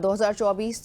2024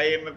IMF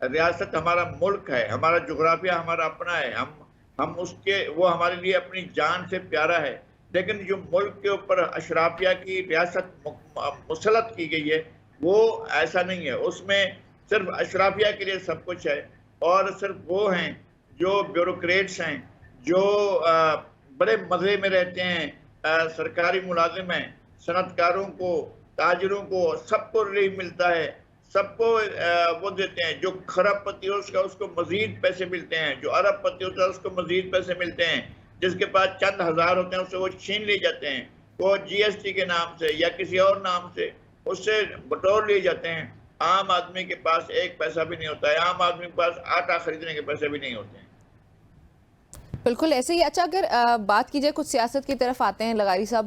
ریاست ہمارا ملک ہے، ہمارا جغرافیہ ہمارا اپنا ہے، ہم اس کے وہ ہمارے لیے اپنی جان سے پیارا ہے، لیکن جو ملک کے اوپر اشرافیہ کی ریاست مسلط کی گئی ہے وہ ایسا نہیں ہے. اس میں صرف اشرافیہ کے لیے سب کچھ ہے، اور صرف وہ ہیں جو بیوروکریٹس ہیں، جو بڑے مزے میں رہتے ہیں، سرکاری ملازم ہیں، صنعت کاروں کو، تاجروں کو، سب کو ریلیف ملتا ہے، سب کو وہ دیتے ہیں. جو کھرب پتی ہو اس کو مزید پیسے ملتے ہیں، جو ارب پتی ہوتا ہے اس کو مزید پیسے ملتے ہیں، جس کے پاس چند ہزار ہوتے ہیں اس سے وہ چھین لیے جاتے ہیں، وہ جی ایس ٹی کے نام سے یا کسی اور نام سے اس سے بٹور لیے جاتے ہیں. عام آدمی کے پاس ایک پیسہ بھی نہیں ہوتا ہے، عام آدمی کے پاس آٹا خریدنے کے پیسے بھی نہیں ہوتے ہیں. بالکل ایسے ہی. اچھا اگر بات کی جائے کچھ سیاست کی طرف آتے ہیں لغاری صاحب،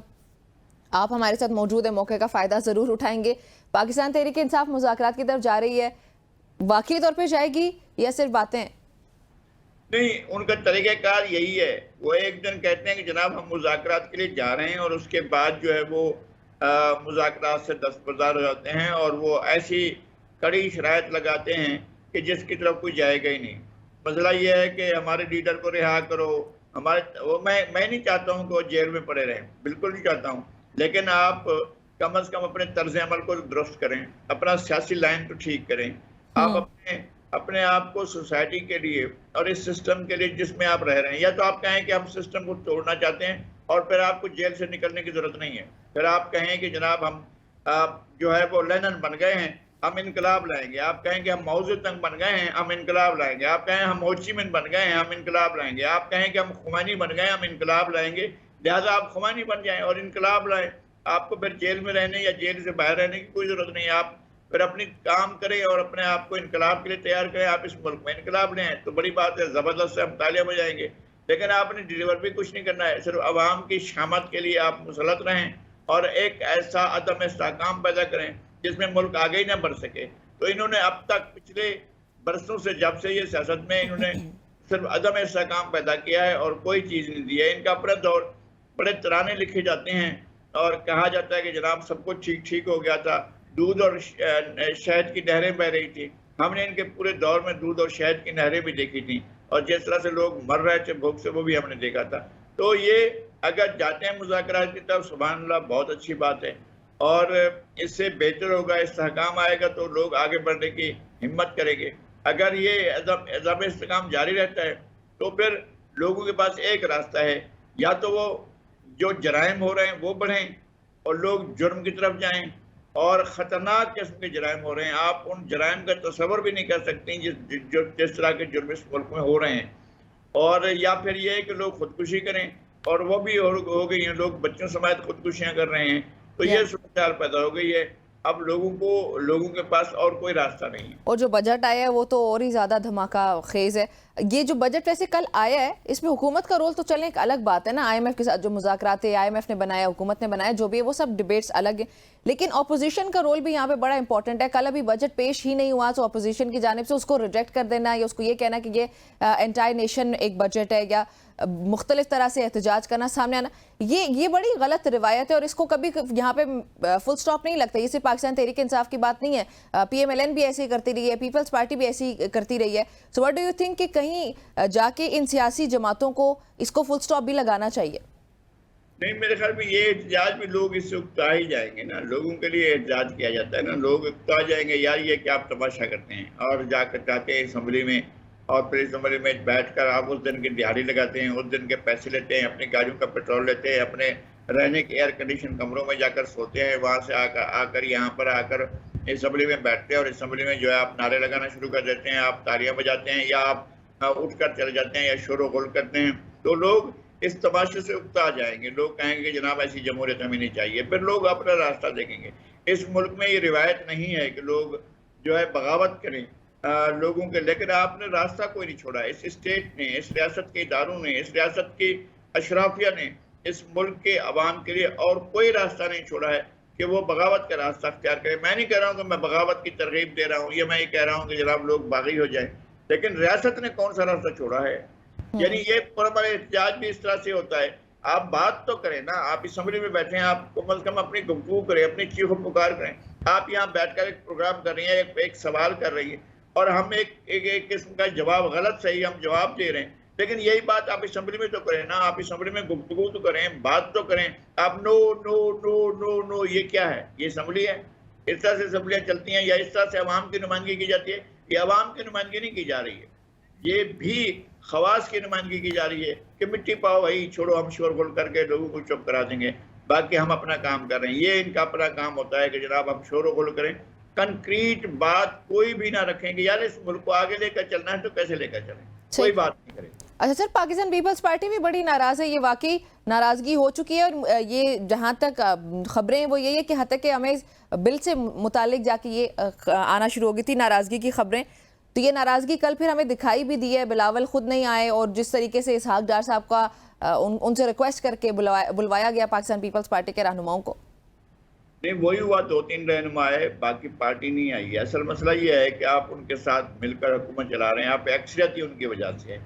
آپ ہمارے ساتھ موجود ہیں، موقع کا فائدہ ضرور اٹھائیں گے. پاکستان تحریک انصاف مذاکرات کی طرف جا رہی ہے، واقعی طور پہ جائے گی یا صرف باتیں؟ نہیں، ان کا طریقہ کار یہی ہے. وہ ایک دن کہتے ہیں کہ جناب ہم مذاکرات کے لیے جا رہے ہیں، اور اس کے بعد جو ہے وہ مذاکرات سے دستبردار ہو جاتے ہیں، اور وہ ایسی کڑی شرائط لگاتے ہیں کہ جس کی طرف کوئی جائے گا ہی نہیں. مسئلہ یہ ہے کہ ہمارے لیڈر کو رہا کرو. میں نہیں چاہتا ہوں کہ وہ جیل میں پڑے رہیں، بالکل نہیں چاہتا ہوں، لیکن آپ کم از کم اپنے طرز عمل کو درست کریں، اپنا سیاسی لائن کو ٹھیک کریں. آپ اپنے آپ کو سوسائٹی کے لیے اور اس سسٹم کے لیے جس میں آپ رہ رہے ہیں، یا تو آپ کہیں کہ ہم سسٹم کو توڑنا چاہتے ہیں اور پھر آپ کو جیل سے نکلنے کی ضرورت نہیں ہے. پھر آپ کہیں کہ جناب ہم جو ہے وہ لینن بن گئے ہیں، ہم انقلاب لائیں گے. آپ کہیں کہ ہم ماؤ زے تنگ بن گئے ہیں، ہم انقلاب لائیں گے. آپ کہیں ہم ہو چی من بن گئے ہیں، ہم انقلاب لائیں گے. آپ کہیں کہ ہم خمینی بن گئے ہیں، ہم انقلاب لائیں گے. لہٰذا آپ خمینی بن جائیں اور انقلاب لائیں. آپ کو پھر جیل میں رہنے یا جیل سے باہر رہنے کی کوئی ضرورت نہیں ہے. آپ پھر اپنی کام کریں اور اپنے آپ کو انقلاب کے لیے تیار کریں. آپ اس ملک میں انقلاب لیں تو بڑی بات ہے، زبردست سے ہم تالیاں بجائیں گے. لیکن آپ نے ڈیلیور بھی کچھ نہیں کرنا ہے، صرف عوام کی شامت کے لیے آپ مسلط رہیں اور ایک ایسا عدم استحکام پیدا کریں جس میں ملک آگے ہی نہ بڑھ سکے. تو انہوں نے اب تک پچھلے برسوں سے جب سے یہ سیاست میں انہوں نے صرف عدم استحکام پیدا کیا ہے اور کوئی چیز نہیں دی ہے. ان کا اپنا دور بڑے ترانے لکھے جاتے ہیں اور کہا جاتا ہے کہ جناب سب کچھ ٹھیک ہو گیا تھا، دودھ اور شہد کی نہریں بہ رہی تھی. ہم نے ان کے پورے دور میں دودھ اور شہد کی نہریں بھی دیکھی تھیں، اور جس طرح سے لوگ مر رہے تھے بھوک سے وہ بھی ہم نے دیکھا تھا. تو یہ اگر جاتے ہیں مذاکرات کی طرف، سبحان اللہ بہت اچھی بات ہے، اور اس سے بہتر ہوگا، استحکام آئے گا تو لوگ آگے بڑھنے کی ہمت کریں گے. اگر یہ عدم استحکام جاری رہتا ہے تو پھر لوگوں کے پاس ایک راستہ ہے، یا تو وہ جو جرائم ہو رہے ہیں وہ بڑھیں اور لوگ جرم کی طرف جائیں، اور خطرناک قسم کے جرائم ہو رہے ہیں، آپ ان جرائم کا تصور بھی نہیں کر سکتے جس طرح کے جرم اس ملک میں ہو رہے ہیں. اور یا پھر یہ ہے کہ لوگ خودکشی کریں، اور وہ بھی ہو گئی ہیں، لوگ بچوں سمیت خودکشیاں کر رہے ہیں. تو یہ صورتحال پیدا ہو گئی ہے. اب لوگوں کے پاس اور کوئی راستہ نہیں ہے. اور جو بجٹ آیا ہے وہ تو اور ہی زیادہ دھماکہ خیز ہے. یہ جو بجٹ ویسے کل آیا ہے اس میں حکومت کا رول تو چلیں ایک الگ بات ہے نا، آئی ایم ایف کے ساتھ جو مذاکرات ہے، آئی ایم ایف نے بنایا، حکومت نے بنایا، جو بھی ہے وہ سب ڈیبیٹس الگ ہیں، لیکن اپوزیشن کا رول بھی یہاں پہ بڑا امپورٹنٹ ہے. کل ابھی بجٹ پیش ہی نہیں ہوا تو اپوزیشن کی جانب سے اس کو ریجیکٹ کر دینا یا اس کو یہ کہنا کہ یہ انٹائر نیشن ایک بجٹ ہے، یا مختلف طرح سے احتجاج کرنا، سامنے آنا، یہ بڑی غلط روایت ہے، اور اس کو کبھی یہاں پہ فل سٹاپ نہیں لگتا. یہ صرف پاکستان تحریک انصاف کی بات نہیں ہے، پی ایم ایل این بھی ایسی کرتی رہی ہے، پیپلز پارٹی بھی ایسی کرتی رہی ہے. So what do you think کہ کہیں جا کے ان سیاسی جماعتوں کو اس کو فل سٹاپ بھی لگانا چاہیے؟ نہیں، میرے خیال میں یہ احتجاج بھی لوگ اس سے اکتا ہی جائیں گے نا. لوگوں کے لیے احتجاج کیا جاتا ہے نا، لوگ اکتا جائیں گے یار یہ کیا آپ تماشا کرتے ہیں، اور جا کر جاتے ہیں اسمبلی میں، اور پھر اسمبلی میں بیٹھ کر آپ اس دن کی دیہڑی لگاتے ہیں، اس دن کے پیسے لیتے ہیں، اپنی گاڑیوں کا پیٹرول لیتے ہیں، اپنے رہنے کے ایئر کنڈیشن کمروں میں جا کر سوتے ہیں، وہاں سے آ کر یہاں پر آ کر اسمبلی میں بیٹھتے ہیں، اور اسمبلی میں جو ہے آپ نعرے لگانا شروع کر دیتے ہیں، آپ تالیاں بجاتے ہیں، یا آپ اٹھ کر چلے جاتے ہیں یا شور و غل کرتے ہیں. تو لوگ اس تماشے سے اکتا جائیں گے، لوگ کہیں گے کہ جناب ایسی جمہوریت ہمیں نہیں چاہیے. پھر لوگ اپنا راستہ دیکھیں گے. اس ملک میں یہ روایت نہیں ہے کہ لوگ جو ہے بغاوت کریں لوگوں کے، لیکن آپ نے راستہ کوئی نہیں چھوڑا. اس اسٹیٹ نے، اس ریاست کے اداروں نے، اس ریاست کی اشرافیہ نے اس ملک کے عوام کے لیے اور کوئی راستہ نہیں چھوڑا ہے کہ وہ بغاوت کا راستہ اختیار کرے. میں نہیں کہہ رہا ہوں کہ میں بغاوت کی ترغیب دے رہا ہوں، یا میں یہ کہہ رہا ہوں کہ جناب لوگ باغی ہو جائیں، لیکن ریاست نے کون سا راستہ چھوڑا ہے؟ یعنی یہ پرامر احتجاج بھی اس طرح سے ہوتا ہے. آپ بات تو کریں نا، آپ اسمبلی میں بیٹھے ہیں، آپ کم از کم اپنی گفتگو کریں، اپنی چیخ و پکار کریں. آپ یہاں بیٹھ کر ایک پروگرام کر رہی ہیں، ایک سوال کر رہی ہیں، اور ہم ایک قسم کا جواب غلط صحیح ہم جواب دے رہے ہیں. لیکن یہی بات آپ اسمبلی میں تو کریں نا, آپ اسمبلی میں گفتگو تو کریں, بات تو کریں. آپ نو نو نو نو نو, یہ کیا ہے؟ یہ اسمبلی ہے؟ اس طرح سے اسمبلیاں چلتی ہیں یا اس طرح سے عوام کی نمائندگی کی جاتی ہے؟ یہ عوام کی نمائندگی نہیں کی جا رہی ہے, یہ بھی خواص کی نمائندگی کی جا رہی ہے کہ مٹی پاؤ بھائی, چھوڑو ہم شور گل کر کے لوگوں کو چپ کرا دیں گے, باقی ہم اپنا کام کر رہے ہیں. یہ ان کا اپنا کام ہوتا ہے کہ جناب ہم شور و گل کریں, کنکریٹ بات کوئی بھی نہ رکھیں کہ یار اس ملک کو آگے لے کر چلنا ہے تو کیسے لے کر چلیں, کوئی بات نہیں کریں. اچھا سر, پاکستان پیپلز پارٹی بھی بڑی ناراض ہے, یہ واقعی ناراضگی ہو چکی ہے, اور یہ جہاں تک خبریں وہ یہی ہے کہ حتی کہ ہمیں بل سے متعلق جا کے یہ آنا شروع ہو گئی تھی ناراضگی کی خبریں, تو یہ ناراضگی کل پھر ہمیں دکھائی بھی دی ہے. بلاول خود نہیں آئے, اور جس طریقے سے اسحاق ڈار صاحب کا ان سے ریکویسٹ کر کے بلوایا گیا پاکستان پیپلز پارٹی کے رہنماؤں کو. نہیں, وہی ہوا, 2-3 رہنما آئے, باقی پارٹی نہیں آئی ہے. اصل مسئلہ یہ ہے کہ آپ ان کے ساتھ مل کر حکومت چلا رہے ہیں, آپ اکثریت ہی ان کی وجہ سے ہے,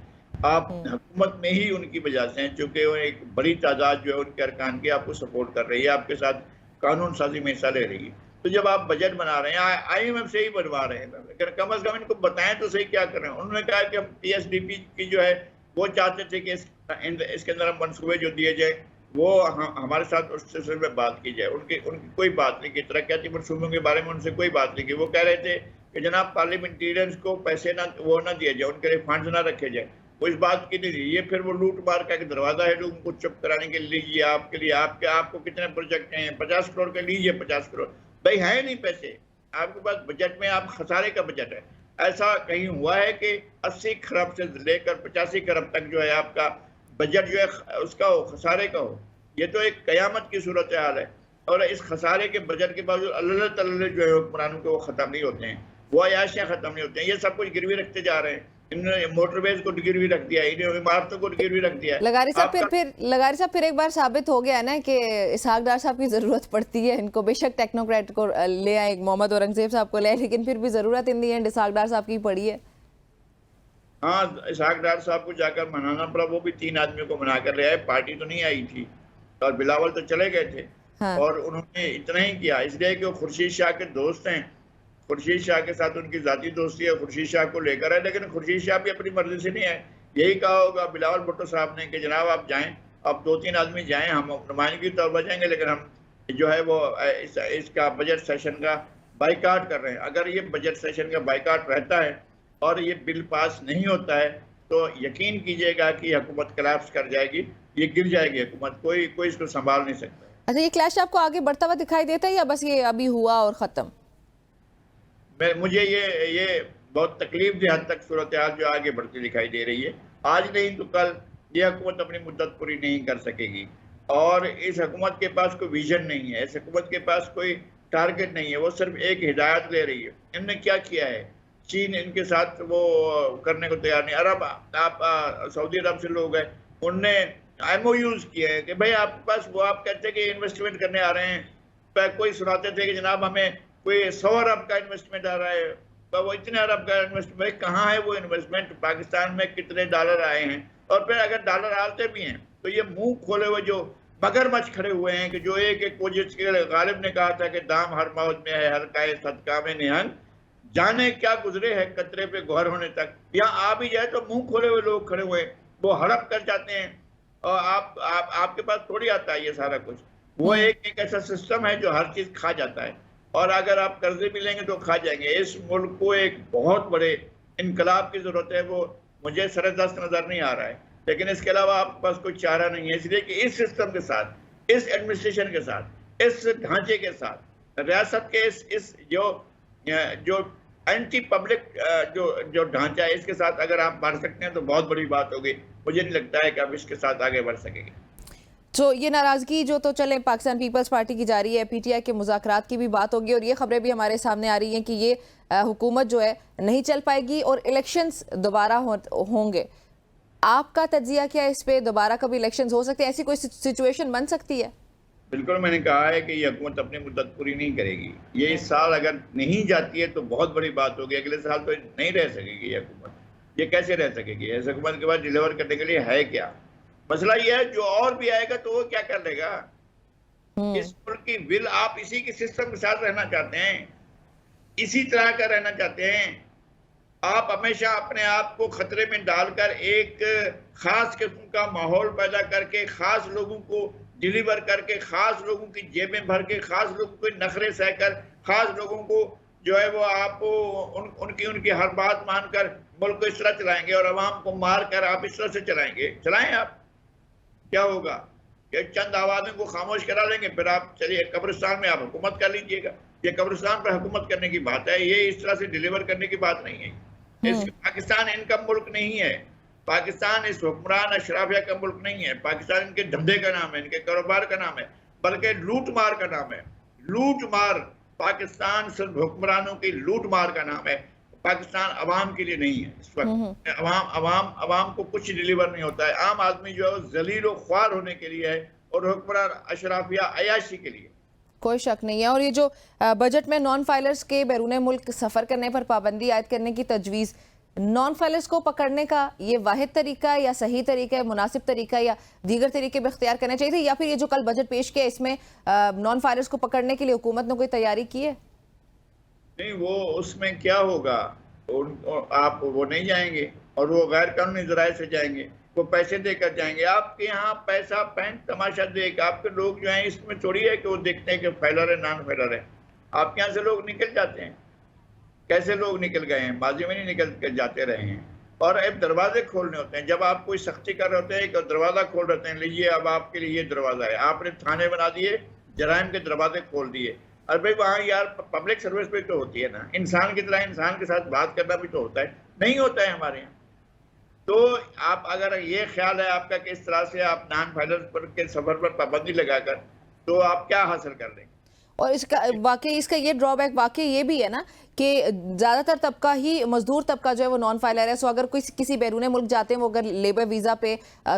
آپ حکومت میں ہی ان کی وجہ سے ہیں, چونکہ ایک بڑی تعداد جو ہے ان کے ارکان کی آپ کو سپورٹ کر رہی ہے, آپ کے ساتھ قانون سازی میں حصہ لے رہی ہے. تو جب آپ بجٹ بنا رہے ہیں, آئی ایم ایف سے ہی بنوا رہے ہیں, لیکن کم از کم ان کو بتائیں تو صحیح کیا کر رہے ہیں. انہوں نے کہا کہ ہم پی ایس ڈی پی کی جو ہے وہ چاہتے تھے کہ اس کے اندر ہم منصوبے جو دیے جائیں وہ ہمارے ساتھ اس سلسلے میں بات کی جائے. ان کی کوئی بات نہیں کی, ترقیاتی منصوبوں کے بارے میں ان سے کوئی بات نہیں کی. وہ کہہ رہے تھے کہ جناب پارلیمنٹیرینز کو پیسے وہ نہ دیے جائے, ان کے لیے فنڈز نہ رکھے جائے, وہ اس بات کی نہیں دی. یہ پھر وہ لوٹ مار کا ایک دروازہ ہے لوگوں کو چپ کرانے کے لیے, آپ کے لیے آپ کو کتنے پروجیکٹ ہیں, 50 کروڑ کے لیجیے 50 کروڑ, بھائی ہیں نہیں پیسے آپ کے پاس بجٹ میں, آپ خسارے کا بجٹ ہے. ایسا کہیں ہوا ہے کہ 80 کھرب سے لے کر 85 کھرب تک جو ہے آپ کا بجٹ جو ہے اس کا ہو, خسارے کا ہو؟ یہ تو ایک قیامت کی صورتحال ہے. اور اس خسارے کے بجٹ کے باوجود اللہ تعالی جو ہے حکمرانوں کے وہ ختم نہیں ہوتے ہیں, وہ عیاشیاں ختم نہیں ہوتے ہیں. یہ سب کچھ گروی رکھتے جا رہے ہیں, انہوں نے موٹر ویز کو گروی رکھ دیا ہے, انہوں نے عمارتوں کو گروی رکھ دیا ہے. لغاری صاحب پھر ایک بار ثابت ہو گیا نا کہ اسحاق ڈار صاحب کی ضرورت پڑتی ہے ان کو. بے شک ٹیکنوکریٹ کو لے آئے, محمد اورنگزیب صاحب کو لے آئے, لیکن پھر بھی ضرورت ان دی اینڈ اسحاق ڈار صاحب کی پڑی ہے. ہاں, اسحاق ڈار صاحب کو جا کر منانا پڑا, وہ بھی 3 آدمیوں کو منا کر لے آئے, پارٹی تو نہیں آئی تھی, اور بلاول تو چلے گئے تھے. اور انہوں نے اتنا ہی کیا اس لیے کہ وہ خورشید شاہ کے دوست ہیں, خورشید شاہ کے ساتھ ان کی ذاتی دوستی ہے, خورشید شاہ کو لے کر آئے. لیکن خورشید شاہ بھی اپنی مرضی سے نہیں آئے, یہی کہا ہوگا بلاول بھٹو صاحب نے کہ جناب آپ جائیں, آپ 2-3 آدمی جائیں, ہم نمائندگی طور پر جائیں گے, لیکن ہم جو ہے وہ اس کا بجٹ سیشن کا بائیکاٹ کر رہے ہیں. اگر یہ بجٹ سیشن کا بائیکاٹ رہتا ہے اور یہ بل پاس نہیں ہوتا ہے تو یقین کیجئے گا کہ حکومت کلیپس کر جائے گی, یہ گر جائے گی حکومت, کوئی اس کو سنبھال نہیں سکتا. اچھا, یہ کلیش آپ کو آگے بڑھتا ہوا دکھائی دیتا ہے یا بس یہ ابھی ہوا اور ختم؟ مجھے یہ بہت تکلیف دہ حد تک صورتحال جو آگے بڑھتی دکھائی دے رہی ہے. آج نہیں تو کل یہ حکومت اپنی مدت پوری نہیں کر سکے گی, اور اس حکومت کے پاس کوئی ویژن نہیں ہے, اس حکومت کے پاس کوئی ٹارگٹ نہیں ہے, وہ صرف ایک ہدایت لے رہی ہے. انہوں نے کیا کیا ہے, چین ان کے ساتھ وہ کرنے کو تیار نہیں, عرب آپ سعودی عرب سے لوگ ہیں, انہوں نے ایم او یوز کیا ہے کہ بھائی آپ کے پاس, وہ آپ کہتے ہیں کہ انویسٹمنٹ کرنے آ رہے ہیں, کوئی سناتے تھے کہ جناب ہمیں کوئی 100 ارب کا انویسٹمنٹ آ رہا ہے, وہ اتنے ارب کا انویسٹمنٹ, کہاں ہے وہ انویسٹمنٹ, پاکستان میں کتنے ڈالر آئے ہیں, اور پھر اگر ڈالر آتے بھی ہیں تو یہ منہ کھولے ہوئے جو مگر مچھ کھڑے ہوئے ہیں کہ جو ایک کوجس کے غالب نے کہا تھا کہ دام ہر موت میں ہے, ہر کائے صدقہ میں نہنگ, جانے کیا گزرے ہے قطرے پہ گوہر ہونے تک. یہاں آ بھی جائے تو منہ کھولے ہوئے لوگ کھڑے ہوئے, وہ ہڑپ کر جاتے ہیں, اور آپ کے پاس تھوڑی آتا ہے یہ سارا کچھ. وہ ایک ایسا سسٹم ہے جو ہر چیز کھا جاتا ہے, اور اگر آپ قرضے بھی لیں گے تو کھا جائیں گے. اس ملک کو ایک بہت بڑے انقلاب کی ضرورت ہے, وہ مجھے سردست نظر نہیں آ رہا ہے, لیکن اس کے علاوہ آپ کے پاس کوئی چارہ نہیں ہے. اس لیے کہ اس سسٹم کے ساتھ, اس ایڈمنسٹریشن کے ساتھ, اس ڈھانچے کے ساتھ, ریاست کے اس جو اینٹی پبلک جو ڈھانچہ ہے, اس کے ساتھ اگر آپ بڑھ سکتے ہیں تو بہت بڑی بات ہوگی. مجھے نہیں لگتا ہے کہ آپ اس کے ساتھ آگے بڑھ سکیں گے. تو یہ ناراضگی جو تو چلے پاکستان پیپلز پارٹی کی جاری ہے, پی ٹی آئی کے مذاکرات کی بھی بات ہوگی, اور یہ خبریں بھی ہمارے سامنے آ رہی ہیں کہ یہ حکومت جو ہے نہیں چل پائے گی اور الیکشنز دوبارہ ہوں گے. آپ کا تجزیہ کیا ہے اس پہ, دوبارہ کبھی الیکشنز ہو سکتے ہیں, ایسی کوئی سچویشن بن سکتی ہے؟ بالکل, میں نے کہا ہے کہ یہ حکومت اپنی مدت پوری نہیں کرے گی. یہ اس سال اگر نہیں جاتی ہے تو بہت بڑی بات ہوگی, اگلے سال تو نہیں رہ سکے گی یہ حکومت. یہ کیسے رہ سکے گی؟ اس حکومت کے بعد ڈیلیور کرنے کے لیے ہے کیا؟ مسئلہ یہ ہے جو اور بھی آئے گا تو وہ کیا کر لے گا. اس ملک کی ول آپ اسی کی سسٹم کے ساتھ رہنا چاہتے ہیں, اسی طرح کا رہنا چاہتے ہیں. آپ ہمیشہ اپنے آپ کو خطرے میں ڈال کر ایک خاص قسم کا ماحول پیدا کر کے خاص لوگوں کو ڈیلیور کر کے خاص لوگوں کی جیبیں بھر کے خاص لوگوں کو نخرے سہ کر خاص لوگوں کو جو ہے وہ آپ ان کی ہر بات مان کر ملک کو اس طرح چلائیں گے اور عوام کو مار کر آپ اس طرح سے چلائیں گے. چلائیں آپ, کیا ہوگا کہ چند آوازوں کو خاموش کرا لیں گے, پھر آپ چلیے قبرستان میں آپ حکومت کر لیجئے گا. یہ قبرستان پر حکومت کرنے کی بات ہے, یہ اس طرح سے ڈیلیور کرنے کی بات نہیں ہے. پاکستان ان کا ملک نہیں ہے, پاکستان اس حکمران اشرافیہ کا ملک نہیں ہے. پاکستان ان کے دھندے کا نام ہے, ان کے کاروبار کا نام ہے, بلکہ لوٹ مار کا نام ہے. لوٹ مار, پاکستان صرف حکمرانوں کی لوٹ مار کا نام ہے. پاکستان عوام کے لیے نہیں ہے. اس وقت عوام کو کچھ ڈیلیور نہیں ہوتا ہے. عام آدمی جو ہے ذلیل و خوار ہونے کے لیے ہے اور حکمران اشرافیہ عیاشی کے لیے. کوئی شک نہیں ہے. اور یہ جو بجٹ میں نان فائلرز کے بیرون ملک سفر کرنے پر پابندی عائد کرنے کی تجویز, نان فائلرز کو پکڑنے کا یہ واحد طریقہ ہے یا صحیح طریقہ ہے, مناسب طریقہ ہے, یا دیگر طریقے بھی اختیار کرنے چاہیے تھے, یا پھر یہ جو کل بجٹ پیش کیا اس میں نان فائلرز کو پکڑنے کے لیے حکومت نے کوئی تیاری کی ہے؟ نہیں, وہ اس میں کیا ہوگا, آپ وہ نہیں جائیں گے اور وہ غیر قانونی ذرائع سے جائیں گے, وہ پیسے دے کر جائیں گے. آپ کے یہاں پیسہ پینٹ تماشا دیکھ, آپ کے لوگ جو ہیں اس میں تھوڑی ہے کہ وہ دیکھتے ہیں کہ فائلر ہے نان فائلر ہے. آپ کے یہاں سے لوگ نکل جاتے ہیں. کیسے لوگ نکل گئے ہیں؟ ماضی میں نہیں نکل کے جاتے رہے ہیں. اور اب دروازے کھولنے ہوتے ہیں. جب آپ کوئی سختی کر رہے ہوتے ہیں کہ دروازہ کھول رہتے ہیں, لیجیے اب آپ کے لیے یہ دروازہ ہے, آپ نے تھانے بنا دیے, جرائم کے دروازے کھول دیے. اور بھائی وہاں یار پبلک سروس بھی تو ہوتی ہے نا, انسان کی طرح انسان کے ساتھ بات کرنا بھی تو ہوتا ہے. نہیں ہوتا ہے ہمارے یہاں. تو آپ اگر یہ خیال ہے آپ کا کہ اس طرح سے آپ نان فائلر پر کے سفر پر پابندی لگا کر, تو آپ کیا حاصل کر لیں گے؟ اور اس کا یہ ڈرا بیک واقعی یہ بھی ہے نا کہ زیادہ تر طبقہ ہی, مزدور طبقہ جو ہے وہ نان فائلر ہے. سو اگر کسی بیرون ملک جاتے ہیں وہ اگر لیبر ویزا پہ,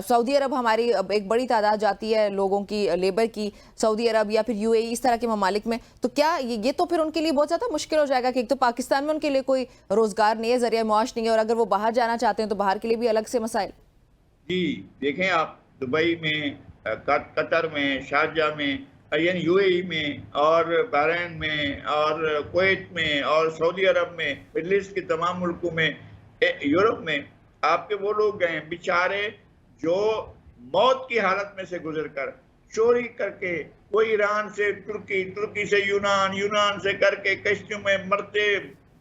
سعودی عرب ہماری ایک بڑی تعداد جاتی ہے لوگوں کی لیبر کی, سعودی عرب یا پھر یو اے ای اس طرح کے ممالک میں, تو کیا یہ تو پھر ان کے لیے بہت زیادہ مشکل ہو جائے گا کہ ایک تو پاکستان میں ان کے لیے کوئی روزگار نہیں ہے, ذریعہ معاش نہیں ہے, اور اگر وہ باہر جانا چاہتے ہیں تو باہر کے لیے بھی الگ سے مسائل. جی دیکھیں, آپ دبئی میں, قطر میں, شارجہ میں, یعنی یو اے ای میں اور بحرین میں اور کویت میں اور سعودی عرب میں, مڈل ایسٹ کے تمام ملکوں میں, یورپ میں, آپ کے وہ لوگ گئے بیچارے جو موت کی حالت میں سے گزر کر, چوری کر کے, کوئی ایران سے ترکی, ترکی سے یونان, یونان سے کر کے کشتیوں میں مرتے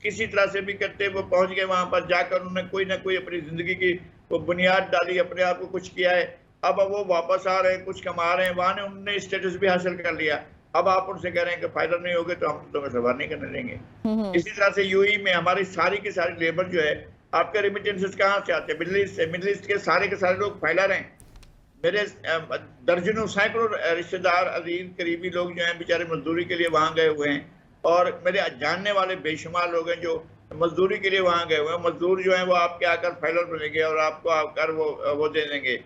کسی طرح سے بھی کرتے وہ پہنچ گئے وہاں پر. جا کر انہوں نے کوئی نہ کوئی اپنی زندگی کی وہ بنیاد ڈالی, اپنے آپ کو کچھ کیا ہے. اب وہ واپس آ رہے ہیں, کچھ کما رہے ہیں, وہاں نے انہوں نے اسٹیٹس بھی حاصل کر لیا. اب آپ ان سے کہہ رہے ہیں کہ فائدہ نہیں ہوگے تو ہم تو تمہیں سفر نہیں کرنے دیں گے. اسی طرح سے یو ای میں ہماری ساری کی ساری لیبر جو ہے, آپ کے ریمیٹنسز کہاں سے آتے ہیں؟ مڈل ایسٹ سے. مڈل ایسٹ کے سارے لوگ فائلر ہیں. میرے درجنوں سینکڑوں رشتہ دار, عزیز, قریبی لوگ جو ہیں بیچارے مزدوری کے لیے وہاں گئے ہوئے ہیں, اور میرے جاننے والے بے شمار لوگ ہیں جو مزدوری کے لیے وہاں گئے ہوئے ہیں. مزدور جو ہیں وہ آپ کے آ کر فائلر بنیں گے اور آپ کو آ کر وہ دے دیں گے,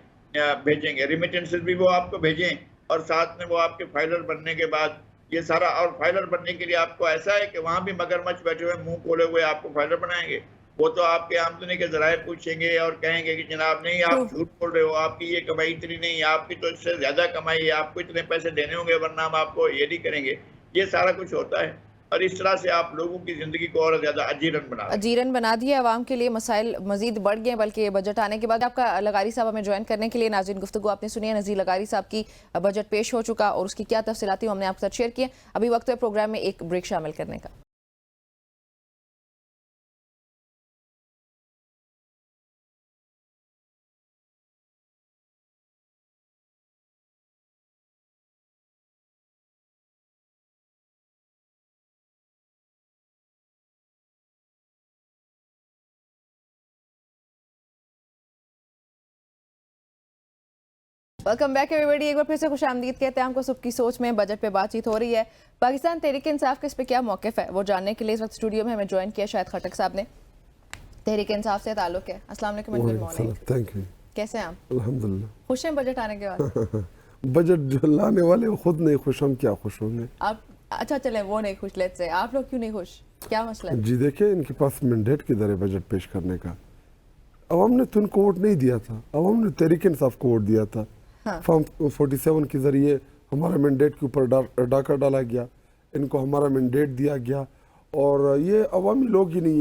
بھیجیں گے. ریمیٹنسز بھی وہ آپ کو بھیجیں, اور ساتھ میں وہ آپ کے فائلر بننے کے بعد یہ سارا, اور فائلر بننے کے لیے آپ کو ایسا ہے کہ وہاں بھی مگرمچھ بیٹھے ہوئے منہ کھولے ہوئے آپ کو فائلر بنائیں گے. وہ تو آپ کے آمدنی کے ذرائع پوچھیں گے اور کہیں گے کہ جناب نہیں, آپ جھوٹ بول رہے ہو, آپ کی یہ کمائی اتنی نہیں, آپ کی تو اس سے زیادہ کمائی ہے, آپ کو اتنے پیسے دینے ہوں گے ورنہ ہم آپ کو یہ نہیں کریں گے. یہ سارا کچھ ہوتا ہے, اور اس طرح سے آپ لوگوں کی زندگی کو اور زیادہ اجیرن بنا دیا. عوام کے لیے مسائل مزید بڑھ گئے, بلکہ بجٹ آنے کے بعد. آپ کا لغاری صاحب ہمیں جوائن کرنے کے لیے. ناظرین, گفتگو آپ نے سنی ہے نذیر لغاری صاحب کی. بجٹ پیش ہو چکا اور اس کی کیا تفصیلات ہم نے آپ کے ساتھ شیئر کی ہیں. ابھی وقت ہے پروگرام میں ایک بریک شامل کرنے کا. Welcome back every. ایک بار پھر سے خوش آمدید کہتے ہیں ہم کو صبح کی سوچ میں. بجٹ پہ بات چیت ہو رہی ہے. پاکستان تحریک انصاف کے اس پہ کیا موقف ہے وہ جاننے کے لیے اس وقت اسٹوڈیو میں ہمیں جوائن کیا شاہد خٹک صاحب نے. تحریک انصاف سے تعلق ہے. السلام علیکم. Good morning. Thank you. کیسے ہیں آپ؟ الحمدللہ. خوش ہیں بجٹ آنے کے بعد؟ بجٹ جو لانے والے خود نہیں خوش, ہم کیا خوش ہوں گے. آپ اچھا چلیں وہ نہیں خوش, لیٹ سے آپ لوگ کیوں نہیں خوش, کیا مسئلہ ہے؟ جی دیکھیں, ان کے پاس مینڈیٹ کدھر ہے بجٹ پیش کرنے کا. عوام نے تو ان کو ووٹ نہیں دیا تھا, عوام نے تحریک انصاف کو ووٹ دیا تھا. فارم 47 کے ذریعے ہمارا مینڈیٹ کے اوپر ڈاکہ ڈالا گیا, ان کو ہمارا مینڈیٹ دیا گیا. اور یہ عوامی لوگ ہی نہیں,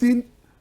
3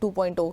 2.0,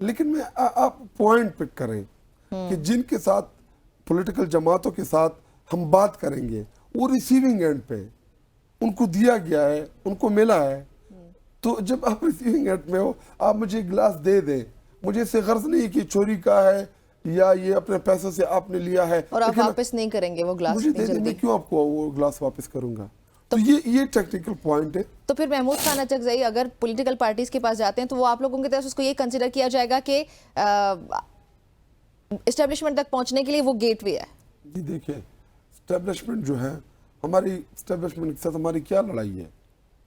لیکن میں آپ پوائنٹ پک کریں کہ جن کے ساتھ پولیٹیکل جماعتوں کے ساتھ ہم بات کریں گے وہ ریسیونگ اینڈ پہ ان کو دیا گیا ہے, ان کو ملا ہے. تو جب آپ ریسیونگ اینڈ میں ہو, آپ مجھے گلاس دے دیں, مجھے اس سے غرض نہیں کہ چوری کا ہے یا یہ اپنے پیسوں سے آپ نے لیا ہے اور آپ واپس نہیں کریں گے وہ گلاس مجھے دے دیں, میں کیوں آپ کو وہ گلاس واپس کروں گا. تو یہ ٹیکنیکل پوائنٹ ہے. تو پھر محمود خان اچکزئی اگر پولیٹیکل پارٹیز کے پاس جاتے ہیں تو وہ آپ لوگوں کی طرف اس کو یہ کنسیڈر کیا جائے گا کہ اسٹیبلشمنٹ تک پہنچنے کے لیے وہ گیٹ وے ہے؟ جی دیکھیں, اسٹیبلشمنٹ جو ہے, ہماری اسٹیبلشمنٹ کے ساتھ ہماری کیا لڑائی ہے؟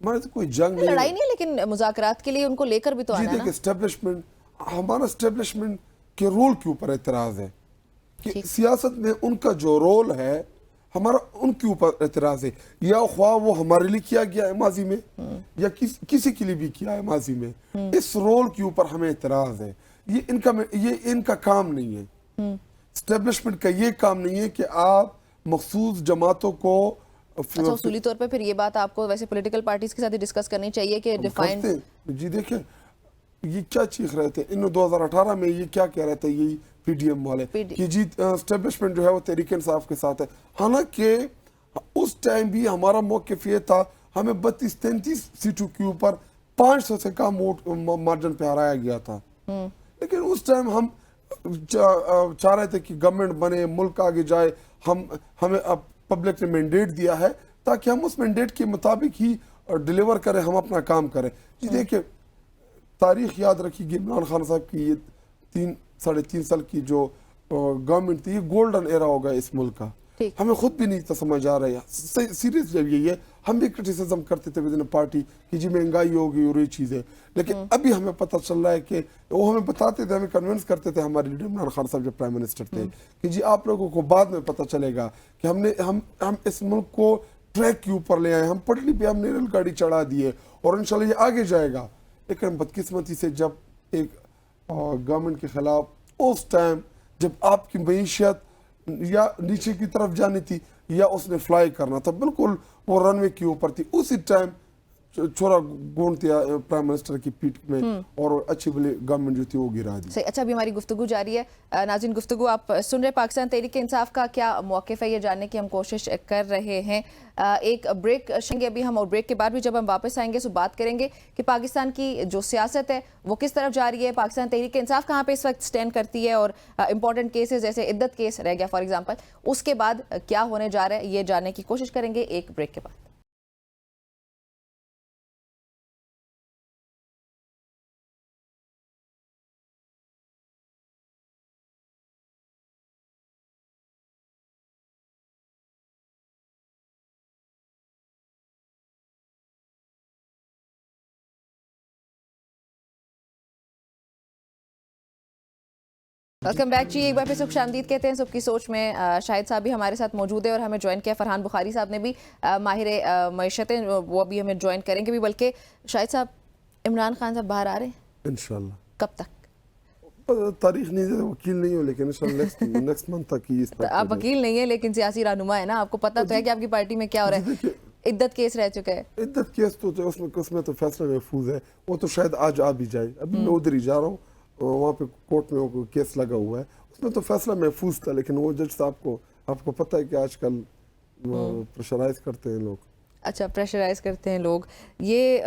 ہمارے تو کوئی جنگ نہیں, لڑائی نہیں, لیکن مذاکرات کے لیے ان کو لے کر بھی تو آنا ہے نا. جی دیکھیں, اسٹیبلشمنٹ, ہمارا اسٹیبلشمنٹ کے رول کے اوپر اعتراض ہے کہ سیاست میں ان کا جو رول ہے ہمارا ان کے اوپر اعتراض ہے. یا خواہ وہ ہمارے لیے کیا گیا ہے ماضی میں یا کسی کے لیے بھی کیا ہے ماضی میں, اس رول کے اوپر ہمیں اعتراض ہے. یہ ان کا کام نہیں ہے. اسٹیبلشمنٹ کا یہ کام نہیں ہے کہ آپ مخصوص جماعتوں کو. اچھا, اصولی طور پہ پھر یہ بات آپ کو ویسے پولیٹیکل پارٹیز کے ساتھ ڈسکس کرنی چاہیے کہ ڈیفائنڈ. جی دیکھیں, یہ کیا چیخ رہے تھے انہوں 2018 میں, یہ کیا کہہ رہے تھے یہی پی ڈی ایم والے کہ جی اسٹیبلشمنٹ جو ہے وہ تحریک انصاف کے ساتھ ہے. حالانکہ اس ٹائم بھی ہمارا موقف یہ تھا, ہمیں 32-33 سیٹوں کے اوپر 500 سے کم ووٹ مارجن پہ ہرایا گیا تھا. لیکن اس ٹائم ہم چاہ رہے تھے کہ گورنمنٹ بنے, ملک آگے جائے, ہمیں پبلک نے مینڈیٹ دیا ہے تاکہ ہم اس مینڈیٹ کے مطابق ہی ڈیلیور کریں, ہم اپنا کام کریں. جی دیکھیں, تاریخ یاد رکھی گی, عمران خان صاحب کی یہ 3-3.5 سال کی جو گورنمنٹ تھی, یہ گولڈن ایرا ہوگا اس ملک کا. ہمیں خود بھی نہیں تو سمجھ آ رہا ہے. سیریس جب یہی ہے, ہم بھی کرٹیسزم کرتے تھے ودن پارٹی کہ جی مہنگائی ہوگی اور یہ چیزیں, لیکن ابھی ہمیں پتہ چل رہا ہے کہ وہ ہمیں بتاتے تھے, ہمیں کنونس کرتے تھے ہمارے لیڈر عمران خان صاحب جب پرائم منسٹر تھے کہ جی آپ لوگوں کو بعد میں پتہ چلے گا کہ ہم اس ملک کو ٹریک کے اوپر لے آئے, ہم پٹری پہ ہم نے ریل گاڑی چڑھا دی ہے اور انشاءاللہ یہ آگے جائے گا. لیکن بدقسمتی سے جب ایک گورنمنٹ کے خلاف اس ٹائم جب آپ کی معیشت یا نیچے کی طرف جانی تھی یا اس نے فلائی کرنا تھا, بالکل وہ رن وے کے اوپر تھی, اسی ٹائم چھوڑا گونڈ دیا پرائم منسٹر کی پیٹ میں اور اچھی بلی گورنمنٹ جو تھی وہ گرا دی. صحیح. اچھا, ابھی ہماری گفتگو جاری ہے. ناظرین, گفتگو آپ سن رہے, پاکستان تحریک انصاف کا کیا موقف ہے یہ جاننے کی ہم کوشش کر رہے ہیں. ایک بریک شنگے ابھی ہم, اور بریک کے بعد بھی جب ہم واپس آئیں گے تو بات کریں گے کہ پاکستان کی جو سیاست ہے وہ کس طرف جا رہی ہے, پاکستان تحریک انصاف کہاں پہ اس وقت سٹینڈ کرتی ہے, اور امپورٹنٹ کیسز جیسے عدت کیس رہ گیا فار ایگزامپل, اس کے بعد کیا ہونے جا رہا ہے یہ جاننے کی کوشش کریں گے ایک بریک کے بعد. ویلکم بیک جی, ایک بار پھر خوش آمدید کہتے ہیں. صبح کی سوچ میں شاہد صاحب بھی ہمارے ساتھ موجود ہے اور ہمیں جوائن کیا فرحان بخاری صاحب نے بھی, ماہر معیشت ہیں, وہ بھی ہمیں جوائن کریں گے بھی. بلکہ شاہد صاحب, عمران خان صاحب باہر آ رہے ہیں انشاءاللہ. کب تک؟ تاریخ نہیں ہے, وکیل نہیں ہوں, لیکن انشاءاللہ نیکسٹ منتھ تک ہی. آپ وکیل نہیں ہیں لیکن سیاسی رہنما ہے نا, آپ کو پتہ تو ہے کہ آپ کی پارٹی میں کیا ہو رہا ہے. عدت کیس رہ چکا ہے. عدت کیس تو اس میں تو فیصلہ محفوظ ہے, وہ تو شاید آج آ بھی جائے. ابھی میں ادھر ہی جا رہا ہوں, وہاں پہ کورٹ میں کیس لگا ہوا ہے, اس میں تو فیصلہ محفوظ تھا. لیکن وہ جج صاحب آپ کو پتہ ہے کہ آج کل پریشرائز کرتے ہیں لوگ. اچھا, پریشرائز کرتے ہیں لوگ. یہ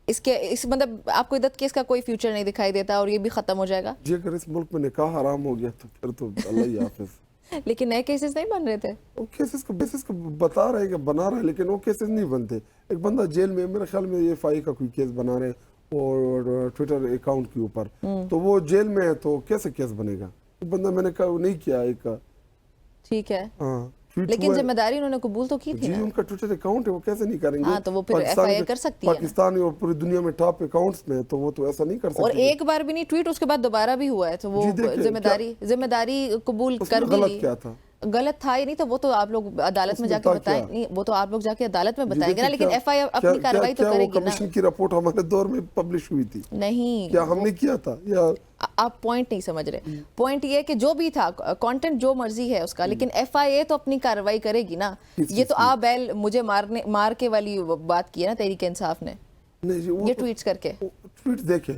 اس مطلب آپ کو عدت کیس کا کوئی فیوچر نہیں دکھائی دیتا اور یہ بھی ختم ہو جائے گا؟ جی اگر اس ملک میں نکاح حرام ہو گیا تو پھر تو اللہ ہی حافظ. لیکن نئے کیسز نہیں بن رہے تھے. وہ کیسز کا بیسس کا بتا رہے ہیں کہ بنا رہے ہیں, لیکن وہ کیسز نہیں بنتے. ایک بندہ جیل میں, میرے خیال میں ایف آئی کا کوئی کیس بنا رہے ہیں اور ٹویٹر اکاؤنٹ کے اوپر, تو وہ جیل میں ہے تو کیسے کیس بنے گا؟ ایک بندہ میں نے کہا وہ نہیں کیا ایک. ٹھیک ہے, ہاں, لیکن ذمہ داری انہوں نے قبول تو کی تھی. جی ان کا ٹویٹر اکاؤنٹ ہے, وہ کیسے نہیں کریں گے؟ ہاں, تو وہ پھر ایف آئی اے کر سکتی ہے. پاکستان اور پوری دنیا میں ٹاپ اکاؤنٹس میں, تو وہ تو ایسا نہیں کر سکتے. اور ایک بار بھی نہیں ٹویٹ, اس کے بعد دوبارہ بھی ہوا ہے, تو وہ ذمہ داری قبول کر بھی لی. غلط کیا تھا؟ غلط تھا ہی نہیں, تو وہ تو آپ لوگ عدالت میں جا کے بتائیں. نہیں, وہ تو آپ لوگ جا کے عدالت میں بتائیں گے نا, لیکن ایف آئی اے اپنی کارروائی تو کرے گی نا. کمیشن کی رپورٹ ہمارے دور میں پبلش ہوئی تھی. نہیں, کیا ہم نے کیا تھا؟ یا آپ پوائنٹ نہیں سمجھ رہے. پوائنٹ یہ ہے کہ جو بھی تھا کانٹینٹ جو مرضی ہے اس کا, لیکن ایف آئی اے تو اپنی کارروائی کرے گی نا. یہ تو آپ بیل مجھے مار کے والی بات کی ہے نا تحریک انصاف نے, یہ ٹویٹس کر کے. ٹویٹ دیکھیں,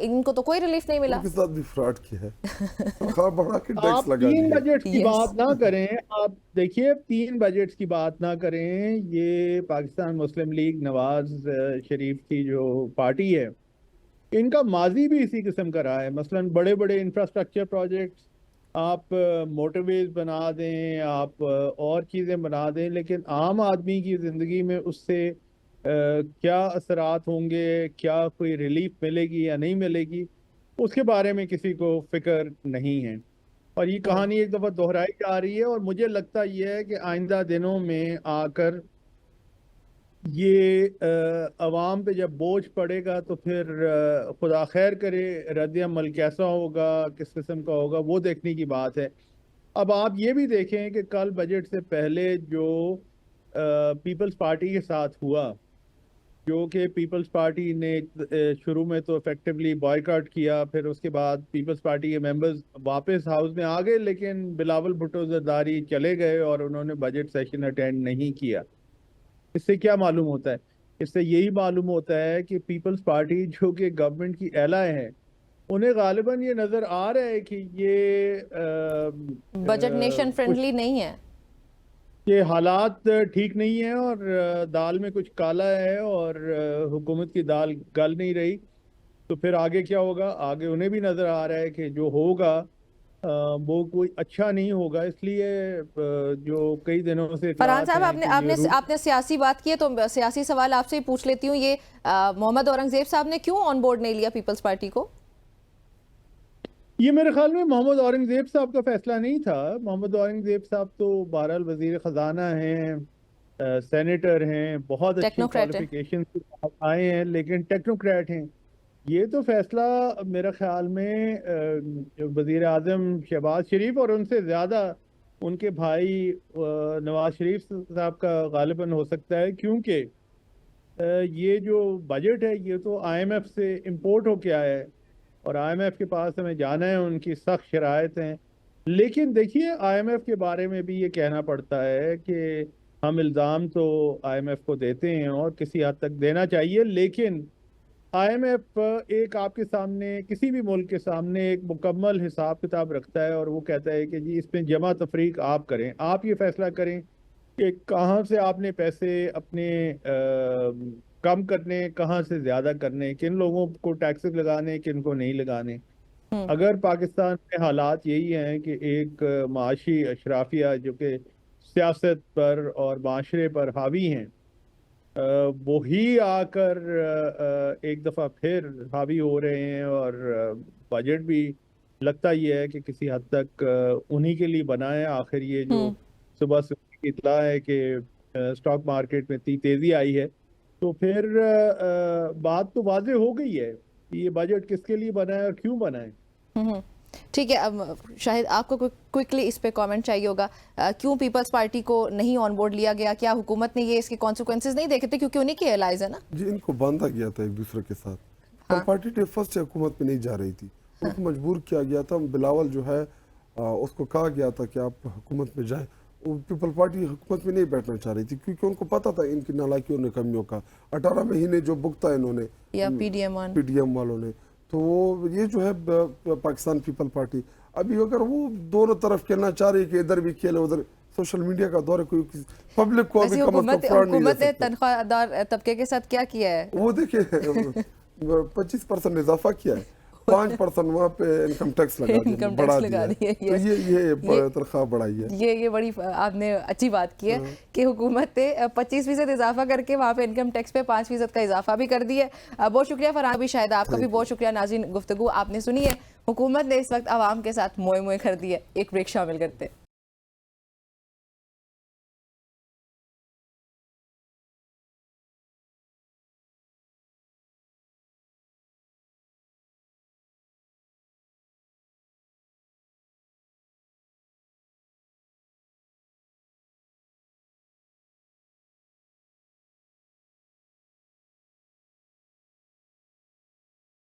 ان کو تو کوئی ریلیف نہیں ملا. ان کے ساتھ بھی فراڈ کیا ہے, تنخواہ بڑھا کے آپ ٹیکس لگا 3 دیا. بجٹ کی بات نہ کریں, آپ دیکھیے 3 بجٹ کی بات نہ کریں. یہ پاکستان مسلم لیگ نواز شریف کی جو پارٹی ہے, ان کا ماضی بھی اسی قسم کا رہا ہے. مثلاً بڑے بڑے انفراسٹرکچر پروجیکٹس, آپ موٹر ویز بنا دیں, آپ اور چیزیں بنا دیں, لیکن عام آدمی کی زندگی میں اس سے کیا اثرات ہوں گے, کیا کوئی ریلیف ملے گی یا نہیں ملے گی, اس کے بارے میں کسی کو فکر نہیں ہے. اور یہ کہانی ایک دفعہ دہرائی جا رہی ہے, اور مجھے لگتا یہ ہے کہ آئندہ دنوں میں آ کر یہ عوام پہ جب بوجھ پڑے گا تو پھر خدا خیر کرے رد عمل کیسا ہوگا, کس قسم کا ہوگا, وہ دیکھنے کی بات ہے. اب آپ یہ بھی دیکھیں کہ کل بجٹ سے پہلے جو پیپلز پارٹی کے ساتھ ہوا, جو کہ پیپلز پارٹی نے شروع میں تو افیکٹولی بائیکاٹ کیا, پھر اس کے بعد پیپلز پارٹی کے ممبرز واپس ہاؤس میں آ گئے, لیکن بلاول بھٹو زرداری چلے گئے اور انہوں نے بجٹ سیشن اٹینڈ نہیں کیا. اس سے کیا معلوم ہوتا ہے؟ اس سے یہی معلوم ہوتا ہے کہ پیپلز پارٹی جو کہ گورنمنٹ کی ایلائی ہے, انہیں غالباً یہ نظر آ رہا ہے کہ یہ بجٹ نیشن فرینڈلی نہیں ہے, کہ حالات ٹھیک نہیں ہیں, اور دال میں کچھ کالا ہے, اور حکومت کی دال گل نہیں رہی. تو پھر آگے کیا ہوگا؟ آگے انہیں بھی نظر آ رہا ہے کہ جو ہوگا وہ کوئی اچھا نہیں ہوگا. اس لیے جو کئی دنوں سے فرحان صاحب آپ نے سیاسی بات کی ہے تو سیاسی سوال آپ سے ہی پوچھ لیتی ہوں. یہ محمد اورنگزیب صاحب نے کیوں آن بورڈ نہیں لیا پیپلز پارٹی کو؟ یہ میرے خیال میں محمد اورنگزیب صاحب کا فیصلہ نہیں تھا. محمد اورنگزیب صاحب تو بہرحال وزیر خزانہ ہیں, سینیٹر ہیں, بہت اچھی کوالیفیکیشن کے ساتھ آئے ہیں, لیکن ٹیکنوکریٹ ہیں. یہ تو فیصلہ میرا خیال میں وزیر اعظم شہباز شریف اور ان سے زیادہ ان کے بھائی نواز شریف صاحب کا غالباً ہو سکتا ہے, کیونکہ یہ جو بجٹ ہے یہ تو آئی ایم ایف سے امپورٹ ہو کے آیا ہے, اور آئی ایم ایف کے پاس ہمیں جانا ہے, ان کی سخت شرائط ہیں. لیکن دیکھیے آئی ایم ایف کے بارے میں بھی یہ کہنا پڑتا ہے کہ ہم الزام تو آئی ایم ایف کو دیتے ہیں اور کسی حد تک دینا چاہیے, لیکن آئی ایم ایف ایک آپ کے سامنے, کسی بھی ملک کے سامنے ایک مکمل حساب کتاب رکھتا ہے, اور وہ کہتا ہے کہ جی اس میں جمع تفریق آپ کریں, آپ یہ فیصلہ کریں کہ کہاں سے آپ نے پیسے اپنے کم کرنے, کہاں سے زیادہ کرنے, کن لوگوں کو ٹیکسز لگانے, کن کو نہیں لگانے. اگر پاکستان میں حالات یہی ہیں کہ ایک معاشی اشرافیہ جو کہ سیاست پر اور معاشرے پر حاوی ہیں, وہی آ کر ایک دفعہ پھر حاوی ہو رہے ہیں, اور بجٹ بھی لگتا یہ ہے کہ کسی حد تک انہی کے لیے بنا ہے. آخر یہ جو صبح سے اطلاع ہے کہ اسٹاک مارکیٹ میں تیزی آئی ہے, تو پھر بات تو واضح ہو گئی ہے کہ یہ بجٹ کس کے لیے بنا ہے اور کیوں بنا ہے. ٹھیک ہے, اب شاہد آپ کو کوئکلی اس پہ کامنٹ چاہیے ہوگا, کیوں پیپلز پارٹی کو نہیں آن بورڈ لیا گیا؟ کیا حکومت نے یہ اس کے کانسیکوینسز نہیں دیکھے تھے کیونکہ انہیں کی ایلائز ہے نا؟ جی, ان کو باندھا گیا تھا ایک دوسرے کے ساتھ. پارٹی ٹی فرسٹ سے حکومت میں نہیں جا رہی تھی, ان کو مجبور کیا گیا تھا. بلاول جو ہے اس کو کہا گیا تھا کہ آپ حکومت میں جائیں. پیپل پارٹی حکومت میں نہیں بیٹھنا چاہ رہی تھی کیونکہ ان کو پتا تھا ان کی نالائکیوں نے کمیوں کا. 18 مہینے جو بھگتا انہوں نے یا پی ڈی ایم والوں نے, تو وہ یہ جو ہے پاکستان پیپل پارٹی ابھی اگر وہ دونوں طرف کھیلنا چاہ رہی ہے کہ ادھر بھی کھیلے ادھر, سوشل میڈیا کا دور ہے, کوئی پبلک کو ابھی حکومت نے تنخواہ دار طبقے کے ساتھ کیا کیا ہے؟ وہ دیکھیں 25% اضافہ کیا ہے, 5% وہاں پہ انکم ٹیکس بڑھا دیا ہے, تو یہ تنخواہ بڑھائی ہے. یہ بڑی آپ نے اچھی بات کی ہے کہ حکومت نے 25% اضافہ کر کے وہاں پہ انکم ٹیکس پہ 5% کا اضافہ بھی کر دیا ہے. بہت شکریہ فرحان بھی, شاید آپ کا بھی بہت شکریہ. ناظرین, گفتگو آپ نے سنی ہے, حکومت نے اس وقت عوام کے ساتھ موئے موئے کر دی ہے. ایک بریک شامل کرتے.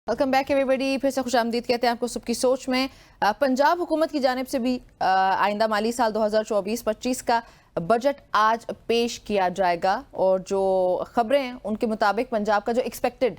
ویلکم بیک ایوری بڈی, پھر سے خوش آمدید کہتے ہیں آپ کو صبح کی سوچ میں. پنجاب حکومت کی جانب سے بھی آئندہ مالی سال 2024-25 کا بجٹ آج پیش کیا جائے گا, اور جو خبریں ہیں ان کے مطابق پنجاب کا جو ایکسپیکٹڈ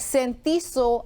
3700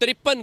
53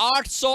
800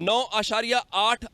9.8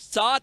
7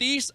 30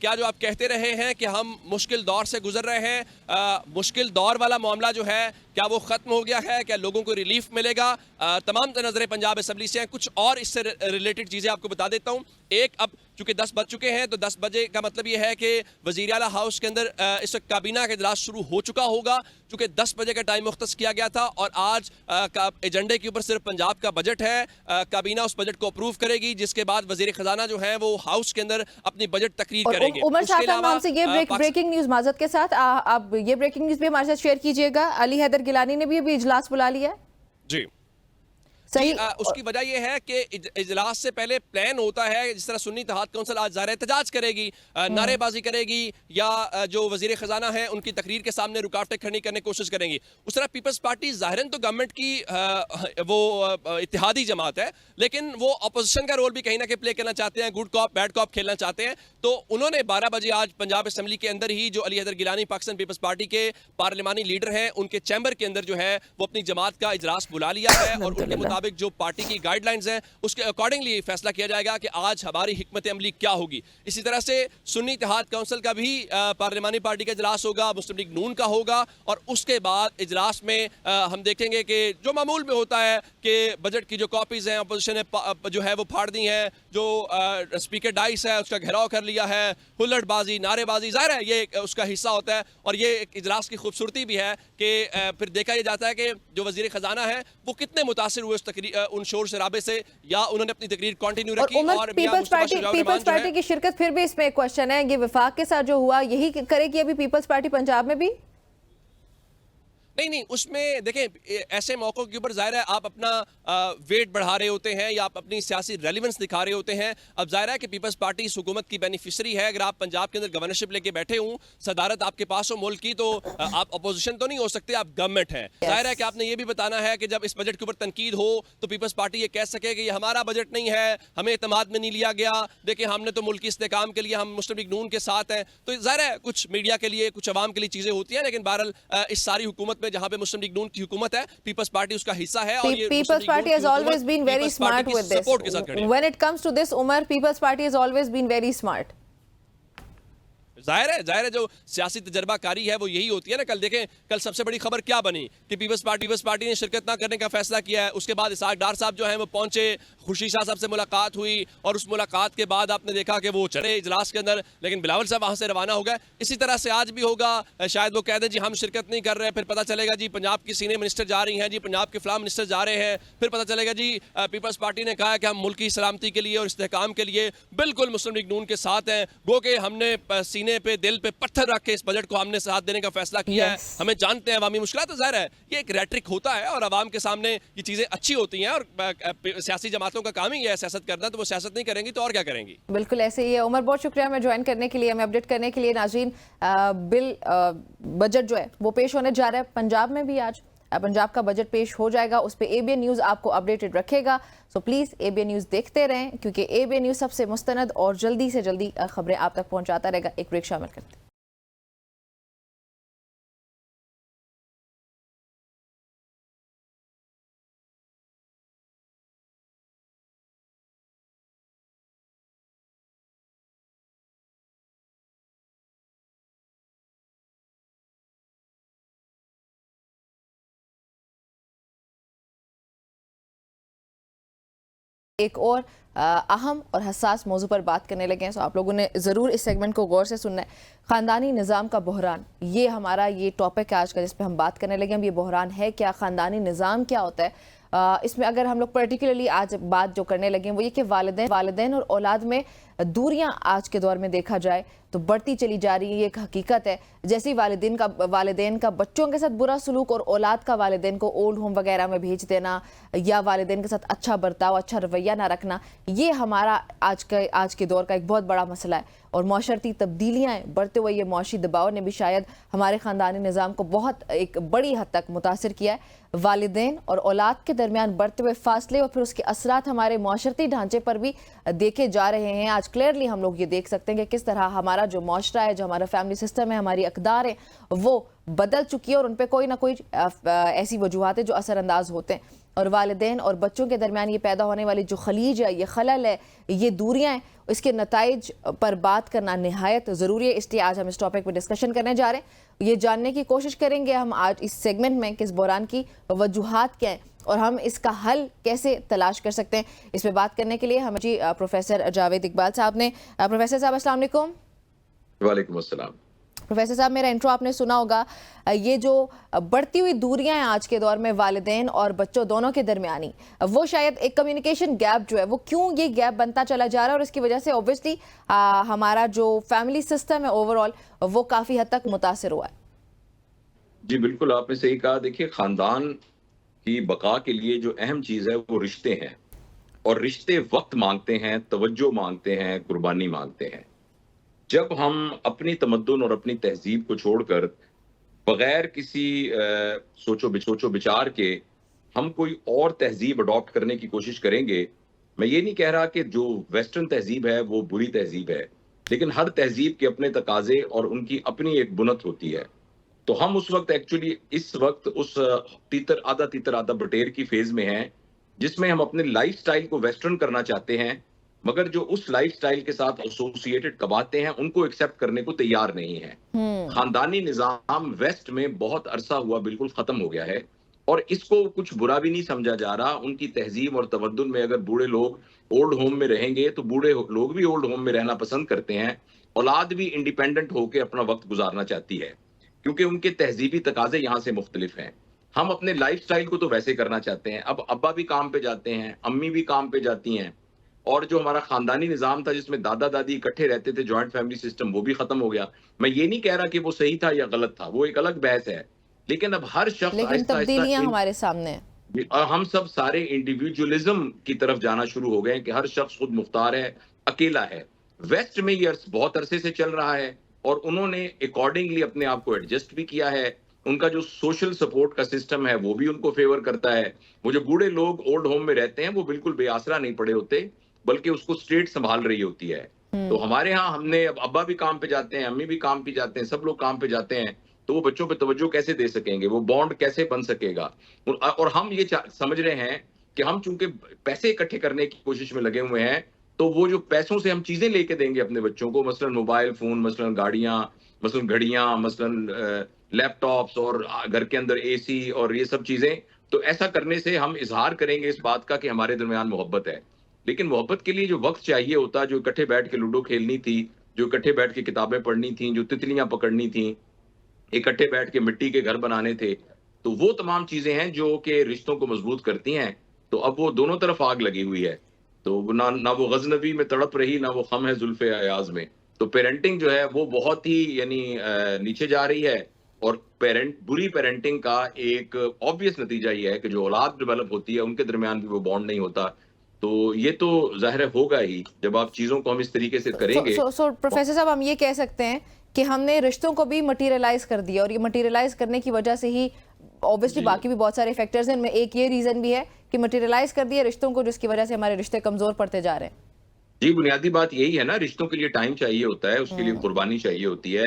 کیا جو آپ کہتے رہے ہیں کہ ہم مشکل دور سے گزر رہے ہیں، مشکل دور والا معاملہ جو ہے کیا وہ ختم ہو گیا ہے؟ کیا لوگوں کو ریلیف ملے گا؟ تمام نظریں پنجاب اسمبلی سے ہیں. کچھ اور اس سے ریلیٹڈ چیزیں آپ کو بتا دیتا ہوں. ایک، اب چونکہ 10 بج چکے ہیں تو 10 بجے کا مطلب یہ ہے کہ وزیر اعلیٰ ہاؤس کے اندر اس وقت کابینہ کا اجلاس شروع ہو چکا ہوگا، چونکہ 10 بجے کا ٹائم مختص کیا گیا تھا اور آج ایجنڈے کے اوپر صرف پنجاب کا بجٹ ہے. کابینہ اس بجٹ کو اپروو کرے گی، جس کے بعد وزیر خزانہ جو ہے وہ ہاؤس کے اندر اپنی بجٹ تقریر کریں گے. عمر صاحب ہم سے یہ بریکنگ نیوز معذرت کے ساتھ آپ یہ بریکنگ نیوز بھی ہمارے ساتھ شیئر کیجئے گا. علی حیدر گیلانی نے بھی ابھی اجلاس بلا لیا ہے. جی صحیح. اس کی وجہ یہ ہے کہ اجلاس سے پہلے پلان ہوتا ہے، جس طرح سنی اتحاد کونسل آج ظاہر احتجاج کرے گی، نعرے بازی کرے گی، یا جو وزیر خزانہ ہیں ان کی تقریر کے سامنے رکاوٹیں کھڑی کرنے کی کوشش کریں گی. اس طرح پیپلز پارٹی ظاہراً تو گورنمنٹ کی وہ اتحادی جماعت ہے، لیکن وہ اپوزیشن کا رول بھی کہیں نہ کہیں پلے کرنا چاہتے ہیں، گڈ کاپ بیڈ کاپ کھیلنا چاہتے ہیں. تو انہوں نے 12 بجے آج پنجاب اسمبلی کے اندر ہی، جو علی حیدر گیلانی پاکستان پیپلز پارٹی کے پارلیمانی لیڈر ہیں، ان کے چیمبر کے اندر جو ہے وہ اپنی جماعت کا اجلاس بلا لیا ہے، اور ان کے مطابق جو پارٹی کی گائیڈ لائنز ہیں اس کے اکارڈنگلی فیصلہ کیا جائے گا کہ آج ہماری حکمت عملی کیا ہوگی. اسی طرح سے سنی اتحاد کونسل کا بھی پارلیمانی پارٹی کا اجلاس ہوگا، مسلم لیگ نون کا ہوگا، اور اس کے بعد اجلاس میں ہم دیکھیں گے کہ جو معمول میں ہوتا ہے کہ بجٹ کی جو کاپیز ہیں اپوزیشن نے جو ہے وہ پھاڑ دی ہیں، جو اسپیکر ڈائس ہے اس کا گھیراؤ کر لیا ہے، ہلڑ بازی، نعرے بازی، ظاہر ہے یہ اس کا حصہ ہوتا ہے. اور یہ ایک اجلاس کی خوبصورتی بھی ہے کہ پھر دیکھا یہ جاتا ہے کہ جو وزیر خزانہ ہے وہ کتنے متاثر ہوئے ان شور شرابے سے، یا انہوں نے اپنی تقریر کنٹینیو رکھی. اور پیپلز پارٹی کی شرکت، پھر بھی اس میں ایک کوشچن ہے، یہ وفاق کے ساتھ جو ہوا یہی کرے گی ابھی پیپلز پارٹی پنجاب میں بھی؟ نہیں، اس میں دیکھیں ایسے موقعوں کے اوپر ظاہر ہے آپ اپنا ویٹ بڑھا رہے ہوتے ہیں یا آپ اپنی سیاسی ریلیونس دکھا رہے ہوتے ہیں. اب ظاہر ہے کہ پیپلز پارٹی اس حکومت کی بینیفیشری ہے. اگر آپ پنجاب کے اندر گورنرشپ لے کے بیٹھے ہوں، صدارت آپ کے پاس ہو ملک کی، تو آپ اپوزیشن تو نہیں ہو سکتے، آپ گورنمنٹ ہیں. ظاہر ہے کہ آپ نے یہ بھی بتانا ہے کہ جب اس بجٹ کے اوپر تنقید ہو تو پیپلز پارٹی یہ کہہ سکے کہ یہ ہمارا بجٹ نہیں ہے، ہمیں اعتماد میں نہیں لیا گیا، دیکھیں ہم نے تو ملک کی استحکام کے لیے ہم مسلم لیگ نون کے ساتھ ہیں. تو ظاہر ہے کچھ میڈیا کے لیے، کچھ عوام کے لیے چیزیں ہوتی ہیں، لیکن بہرحال اس ساری حکومت میں جہاں پہ مسلم لیگ نون کی حکومت ہے، پیپلز پارٹی اس کا حصہ ہے. اور یہ Peoples Party has always been very smart with this. When it comes to this, Umar, People's Party has always been very smart. ظاہر ہے جو سیاسی تجربہ کاری ہے وہ یہی ہوتی ہے نا. کل دیکھیں، کل سب سے بڑی خبر کیا بنی کہ پیپلز پارٹی نے شرکت نہ کرنے کا فیصلہ کیا ہے. اس کے بعد اسحاق ڈار صاحب جو ہیں وہ پہنچے، خورشید شاہ صاحب سے ملاقات ہوئی، اور اس ملاقات کے بعد آپ نے دیکھا کہ وہ چڑھے اجلاس کے اندر، لیکن بلاول صاحب وہاں سے روانہ ہو گئے. اسی طرح سے آج بھی ہوگا، شاید وہ کہہ دیں جی ہم شرکت نہیں کر رہے، پھر پتہ چلے گا جی پنجاب کی سینئر منسٹر جا رہی ہیں، جی پنجاب کے فلاں منسٹر جا رہے ہیں، پھر پتہ چلے گا جی پیپلز پارٹی نے کہا کہ ہم ملک کی سلامتی کے لیے اور استحکام کے لیے بالکل مسلم لیگ نون کے ساتھ ہیں. گو کہ ہم نے سینے پہ دل پہ پتھر رکھ کے اس بجٹ کو ہم نے ساتھ دینے کا فیصلہ کیا ہے. ہمیں جانتے ہیں عوامی مشکلات، ظاہر ہے یہ ایک ریٹرک ہوتا ہے اور عوام کے سامنے یہ چیزیں اچھی ہوتی ہیں، اور سیاسی جماعتوں کا کام ہی ہے سیاست کرنا، تو وہ سیاست نہیں کریں گی تو اور کیا کریں گی. بالکل ایسے ہی ہے. عمر بہت شکریہ ہمیں جوائن کرنے کے لیے، ہمیں اپڈیٹ کرنے کے لیے. ناظرین، بجٹ جو ہے وہ پیش ہونے جا رہا ہے پنجاب میں بھی. آج پنجاب کا بجٹ پیش ہو جائے گا، اس پہ اے بی این نیوز آپ کو اپڈیٹڈ رکھے گا. So please A B N News دیکھتے رہیں، کیونکہ اے بی این نیوز سب سے مستند اور جلدی سے جلدی خبریں آپ تک پہنچاتا رہے گا. ایک بریک شامل کرتے ہیں. ایک اور اہم اور حساس موضوع پر بات کرنے لگے ہیں، سو آپ لوگوں نے ضرور اس سیگمنٹ کو غور سے سننا ہے. خاندانی نظام کا بحران، یہ ہمارا یہ ٹاپک ہے آج کا جس پہ ہم بات کرنے لگے ہیں. یہ بحران ہے کیا؟ خاندانی نظام کیا ہوتا ہے؟ اس میں اگر ہم لوگ پرٹیکولرلی آج بات جو کرنے لگے ہیں وہ یہ کہ والدین اور اولاد میں دوریاں آج کے دور میں دیکھا جائے تو بڑھتی چلی جا رہی ہے. یہ ایک حقیقت ہے. جیسے والدین کا بچوں کے ساتھ برا سلوک اور اولاد کا والدین کو اولڈ ہوم وغیرہ میں بھیج دینا یا والدین کے ساتھ اچھا برتاؤ، اچھا رویہ نہ رکھنا، یہ ہمارا آج کے دور کا ایک بہت بڑا مسئلہ ہے. اور معاشرتی تبدیلیاں ہیں، بڑھتے ہوئے یہ معاشی دباؤ نے بھی شاید ہمارے خاندانی نظام کو بہت ایک بڑی حد تک متاثر کیا ہے. والدین اور اولاد کے درمیان بڑھتے ہوئے فاصلے اور پھر اس کے اثرات ہمارے معاشرتی ڈھانچے پر بھی دیکھے جا رہے ہیں. آج کلیئرلی ہم لوگ یہ دیکھ سکتے ہیں کہ کس طرح ہمارا جو معاشرہ ہے، جو ہمارا فیملی سسٹم ہے، ہماری اقدار ہے، وہ بدل چکی ہے اور ان پہ کوئی نہ کوئی ایسی وجوہات ہیں جو اثر انداز ہوتے ہیں. اور والدین اور بچوں کے درمیان یہ پیدا ہونے والی جو خلیج ہے، یہ خلل ہے، یہ دوریاں ہیں، اس کے نتائج پر بات کرنا نہایت ضروری ہے. اس لیے آج ہم اس ٹاپک پہ ڈسکشن کرنے جا رہے ہیں. یہ جاننے کی کوشش کریں گے ہم آج اس سیگمنٹ میں کہ اس بحران کی وجوہات کیا ہیں اور ہم اس کا حل کیسے تلاش کر سکتے ہیں. اس پہ بات کرنے کے لیے ہم پروفیسر جاوید اقبال صاحب نے. پروفیسر صاحب السلام علیکم. وعلیکم السلام. پروفیسر صاحب میرا انٹرو آپ نے سنا ہوگا. یہ جو بڑھتی ہوئی دوریاں ہیں آج کے دور میں والدین اور بچوں دونوں کے درمیانی، وہ شاید ایک کمیونیکیشن گیپ جو ہے وہ کیوں یہ گیپ بنتا چلا جا رہا ہے، اور اس کی وجہ سے اوبویسلی ہمارا جو فیملی سسٹم ہے اوور آل وہ کافی حد تک متاثر ہوا ہے. جی بالکل آپ نے صحیح کہا. دیکھیے خاندان کی بقا کے لیے جو اہم چیز ہے وہ رشتے ہیں، اور رشتے وقت مانگتے ہیں، توجہ مانگتے ہیں، قربانی مانگتے ہیں. جب ہم اپنی تمدن اور اپنی تہذیب کو چھوڑ کر بغیر کسی سوچو بچار کے ہم کوئی اور تہذیب اڈاپٹ کرنے کی کوشش کریں گے، میں یہ نہیں کہہ رہا کہ جو ویسٹرن تہذیب ہے وہ بری تہذیب ہے، لیکن ہر تہذیب کے اپنے تقاضے اور ان کی اپنی ایک بنت ہوتی ہے. تو ہم اس وقت اس وقت آدھا بٹیر کی فیز میں ہیں، جس میں ہم اپنے لائف سٹائل کو ویسٹرن کرنا چاہتے ہیں، مگر جو اس لائف سٹائل کے ساتھ ایسوسیٹڈ کماتے ہیں ان کو ایکسیپٹ کرنے کو تیار نہیں ہیں. خاندانی نظام ویسٹ میں بہت عرصہ ہوا بالکل ختم ہو گیا ہے، اور اس کو کچھ برا بھی نہیں سمجھا جا رہا. ان کی تہذیب اور تمدن میں اگر بوڑھے لوگ اولڈ ہوم میں رہیں گے تو بوڑھے لوگ بھی اولڈ ہوم میں رہنا پسند کرتے ہیں. اولاد بھی انڈیپینڈنٹ ہو کے اپنا وقت گزارنا چاہتی ہے، کیونکہ ان کے تہذیبی تقاضے یہاں سے مختلف ہیں. ہم اپنے لائف سٹائل کو تو ویسے کرنا چاہتے ہیں. اب ابا بھی کام پہ جاتے ہیں، امی بھی کام پہ جاتی ہیں، اور جو ہمارا خاندانی نظام تھا جس میں دادا دادی اکٹھے رہتے تھے، جوائنٹ فیملی سسٹم، وہ بھی ختم ہو گیا. میں یہ نہیں کہہ رہا کہ وہ صحیح تھا یا غلط تھا، وہ ایک الگ بحث ہے. لیکن اب ہر شخص لیکن تبدیلیاں ہمارے سامنے ہیں، اور ہم سب سارے انڈیویجولزم کی طرف جانا شروع ہو گئے ہیں کہ ہر شخص خود مختار ہے، اکیلا ہے. ویسٹ میں یہ بہت عرصے سے چل رہا ہے، اور انہوں نے اکارڈنگلی اپنے آپ کو ایڈجسٹ بھی کیا ہے. ان کا جو سوشل سپورٹ کا سسٹم ہے وہ بھی ان کو فیور کرتا ہے. وہ جو بوڑھے لوگ اولڈ ہوم میں رہتے ہیں وہ بالکل بے آسرا نہیں پڑے ہوتے، بلکہ اس کو اسٹیٹ سنبھال رہی ہوتی ہے. تو ہمارے ہاں ہم نے اب ابا بھی کام پہ جاتے ہیں، امی بھی کام پہ جاتے ہیں، سب لوگ کام پہ جاتے ہیں، تو وہ بچوں پہ توجہ کیسے دے سکیں گے؟ وہ بانڈ کیسے بن سکے گا؟ اور ہم یہ سمجھ رہے ہیں کہ ہم چونکہ پیسے اکٹھے کرنے کی کوشش میں لگے ہوئے ہیں، تو وہ جو پیسوں سے ہم چیزیں لے کے دیں گے اپنے بچوں کو، مثلا موبائل فون، مثلا گاڑیاں، مثلا گھڑیاں، مثلا لیپ ٹاپس، اور گھر کے اندر اے سی اور یہ سب چیزیں، تو ایسا کرنے سے ہم اظہار کریں گے اس بات کا کہ ہمارے درمیان محبت ہے. لیکن محبت کے لیے جو وقت چاہیے ہوتا، جو اکٹھے بیٹھ کے لوڈو کھیلنی تھی، جو اکٹھے بیٹھ کے کتابیں پڑھنی تھیں، جو تتلیاں پکڑنی تھیں، اکٹھے بیٹھ کے مٹی کے گھر بنانے تھے، تو وہ تمام چیزیں ہیں جو کہ رشتوں کو مضبوط کرتی ہیں. تو اب وہ دونوں طرف آگ لگی ہوئی ہے، تو نہ وہ غزنوی میں تڑپ رہی، نہ وہ خم ہے زلف ایاز میں. تو پیرنٹنگ جو ہے وہ بہت ہی نیچے جا رہی ہے. اور بری پیرنٹنگ کا ایک آبویس نتیجہ یہ ہے کہ جو اولاد ڈیولپ ہوتی ہے ان کے درمیان بھی وہ بانڈ نہیں ہوتا. تو یہ تو ظاہر ہوگا ہی جب آپ چیزوں کو ہم اس طریقے سے کریں گے. پروفیسر صاحب ہم یہ کہہ سکتے ہیں کہ ہم نے رشتوں کو بھی مٹیریلائز کر دیا، اور یہ مٹیریلائز کرنے کی وجہ سے ہی اوبویسلی باقی بھی بہت سارے فیکٹرز ہیں. ان میں ایک یہ ریزن بھی ہے کہ مٹیریلائز کر دیا رشتوں کو، جس کی وجہ سے ہمارے رشتے کمزور پڑتے جا رہے ہیں. جی بنیادی بات یہی ہے نا، رشتوں کے لیے ٹائم چاہیے ہوتا ہے، اس کے لیے قربانی چاہیے ہوتی ہے.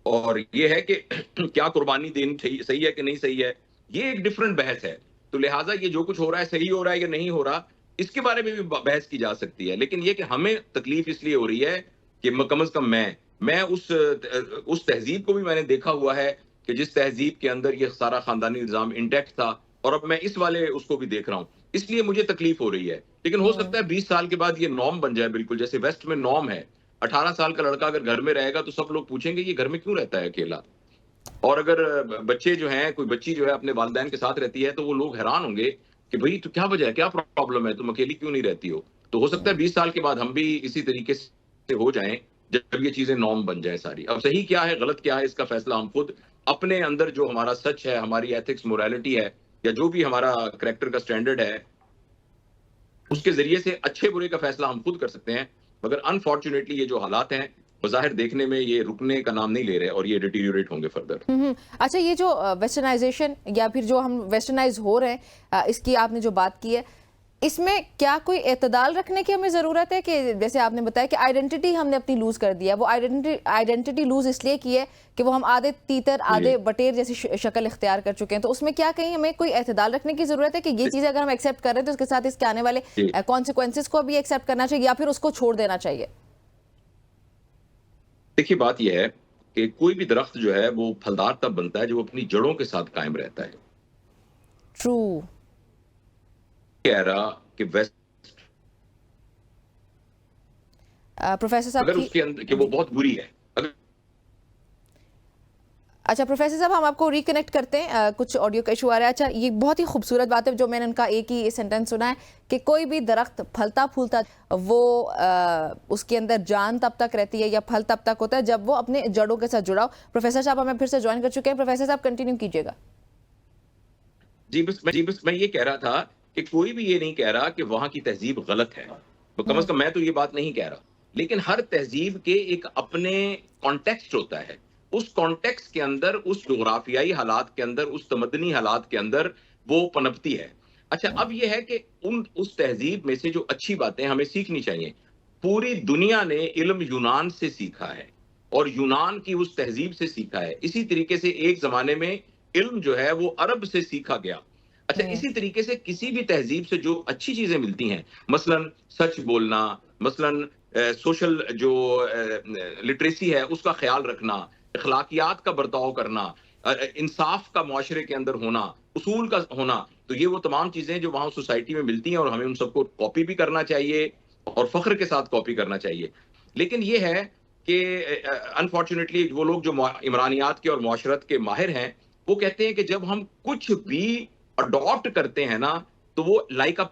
اور یہ ہے کہ کیا قربانی دینی صحیح ہے کہ نہیں صحیح ہے، یہ ایک ڈفرنٹ بحث ہے. تو لہٰذا یہ جو کچھ ہو رہا ہے صحیح ہو رہا ہے یا نہیں ہو رہا، اس کے بارے میں بھی بحث کی جا سکتی ہے. لیکن یہ کہ ہمیں تکلیف اس لیے ہو رہی ہے کہ کم از کم میں اس تہذیب کو بھی میں نے دیکھا ہوا ہے کہ جس تہذیب کے اندر یہ سارا خاندانی نظام انٹیکٹ تھا، اور اب میں اس والے اس کو بھی دیکھ رہا ہوں. اس لیے مجھے تکلیف ہو رہی ہے. لیکن ہو سکتا ہے 20 سال کے بعد یہ نارم بن جائے، بالکل جیسے ویسٹ میں نارم ہے. 18 سال کا لڑکا اگر گھر میں رہے گا تو سب لوگ پوچھیں گے یہ گھر میں کیوں رہتا ہے اکیلا. اور اگر بچے جو ہیں، کوئی بچی جو ہے اپنے والدین کے ساتھ رہتی ہے، تو وہ لوگ حیران ہوں گے کہ بھئی تو کیا وجہ ہے، کیا پرابلم ہے، تم اکیلی کیوں نہیں رہتی ہو. تو ہو سکتا ہے 20 سال کے بعد ہم بھی اسی طریقے سے ہو جائیں جب یہ چیزیں نارم بن جائیں ساری. اب صحیح کیا ہے غلط کیا ہے اس کا فیصلہ ہم خود اپنے اندر جو ہمارا سچ ہے، ہماری ایتھکس، موریلٹی ہے، یا جو بھی ہمارا کریکٹر کا سٹینڈرڈ ہے، اس کے ذریعے سے اچھے برے کا فیصلہ ہم خود کر سکتے ہیں. مگر انفارچونیٹلی یہ جو حالات ہیں بظاہر دیکھنے میں یہ رکنے کا نام نہیں لے رہے، اور یہ ڈیٹیریوریٹ ہوں گے فردر. اچھا، یہ جو ویسٹرنائزیشن یا پھر جو ہم ویسٹرنائز ہو رہے ہیں، اس کی آپ نے جو بات کی ہے، اس میں کیا کوئی اعتدال رکھنے کی ہمیں ضرورت ہے کہ جیسے آپ نے بتایا کہ آئیڈینٹی ہم نے اپنی لوز کر دیا, وہ آئیڈینٹی لوز اس لیے کی ہے کہ وہ ہم آدھے تیتر آدھے بٹیر جیسی شکل اختیار کر چکے ہیں, تو اس میں کیا کہیں ہمیں کوئی اعتدال رکھنے کی ضرورت ہے کہ یہ چیزیں اگر ہم ایکسیپٹ کر رہے ہیں تو اس کے ساتھ اس کے آنے والے کانسیکوینسز کو بھی ایکسیپٹ کرنا چاہیے یا پھر اس کو چھوڑ دینا چاہیے؟ دیکھیے بات یہ ہے کہ کوئی بھی درخت جو ہے وہ پھلدار تب بنتا ہے جو اپنی جڑوں کے ساتھ قائم رہتا ہے. ٹرو. کہہ رہا کہ ویسٹ پروفیسر صاحب اگر اس کے اندر کہ وہ بہت بری ہے. اچھا پروفیسر صاحب ہم آپ کو ریکنیکٹ کرتے ہیں, کچھ آڈیو کا ایشو آ رہا ہے. اچھا یہ بہت ہی خوبصورت بات ہے جو میں نے ان کا ایک ہی سینٹینس سنا ہے کہ کوئی بھی درخت پھلتا پھولتا وہ اس کے اندر جان تب تک رہتی ہے یا پھل تب تک ہوتا ہے جب وہ اپنے جڑوں کے ساتھ جڑا ہو. پروفیسر صاحب ہمیں پھر سے جوائن کر چکے ہیں, پروفیسر صاحب کنٹینیو کیجیے گا. جی بس میں یہ کہہ رہا تھا کہ کوئی بھی یہ نہیں کہہ رہا کہ وہاں کی تہذیب غلط ہے, تو کم از کم میں تو یہ بات نہیں کہہ رہا, لیکن ہر تہذیب کے ایک اپنے کانٹیکسٹ ہوتا ہے. اس کانٹیکسٹ کے اندر, اس جغرافیائی حالات کے اندر, اس تمدنی حالات کے اندر وہ پنپتی ہے. اچھا اب یہ ہے کہ اس تہذیب میں سے جو اچھی باتیں ہمیں سیکھنی چاہیے. پوری دنیا نے علم یونان سے سیکھا ہے اور یونان کی اس تہذیب سے سیکھا ہے. اسی طریقے سے ایک زمانے میں علم جو ہے وہ عرب سے سیکھا گیا. اچھا اسی طریقے سے کسی بھی تہذیب سے جو اچھی چیزیں ملتی ہیں, مثلاً سچ بولنا, مثلاً سوشل جو لٹریسی ہے اس کا خیال رکھنا, اخلاقیات کا برتاؤ کرنا, انصاف کا معاشرے کے اندر ہونا, اصول کا ہونا, تو یہ وہ تمام چیزیں جو وہاں سوسائٹی میں ملتی ہیں اور ہمیں ان سب کو کاپی بھی کرنا چاہیے اور فخر کے ساتھ کاپی کرنا چاہیے. لیکن یہ ہے کہ انفارچونیٹلی وہ لوگ جو عمرانیات کے اور معاشرت کے ماہر ہیں وہ کہتے ہیں کہ جب ہم کچھ بھی اڈاپٹ کرتے ہیں نا تو وہ لائک اپ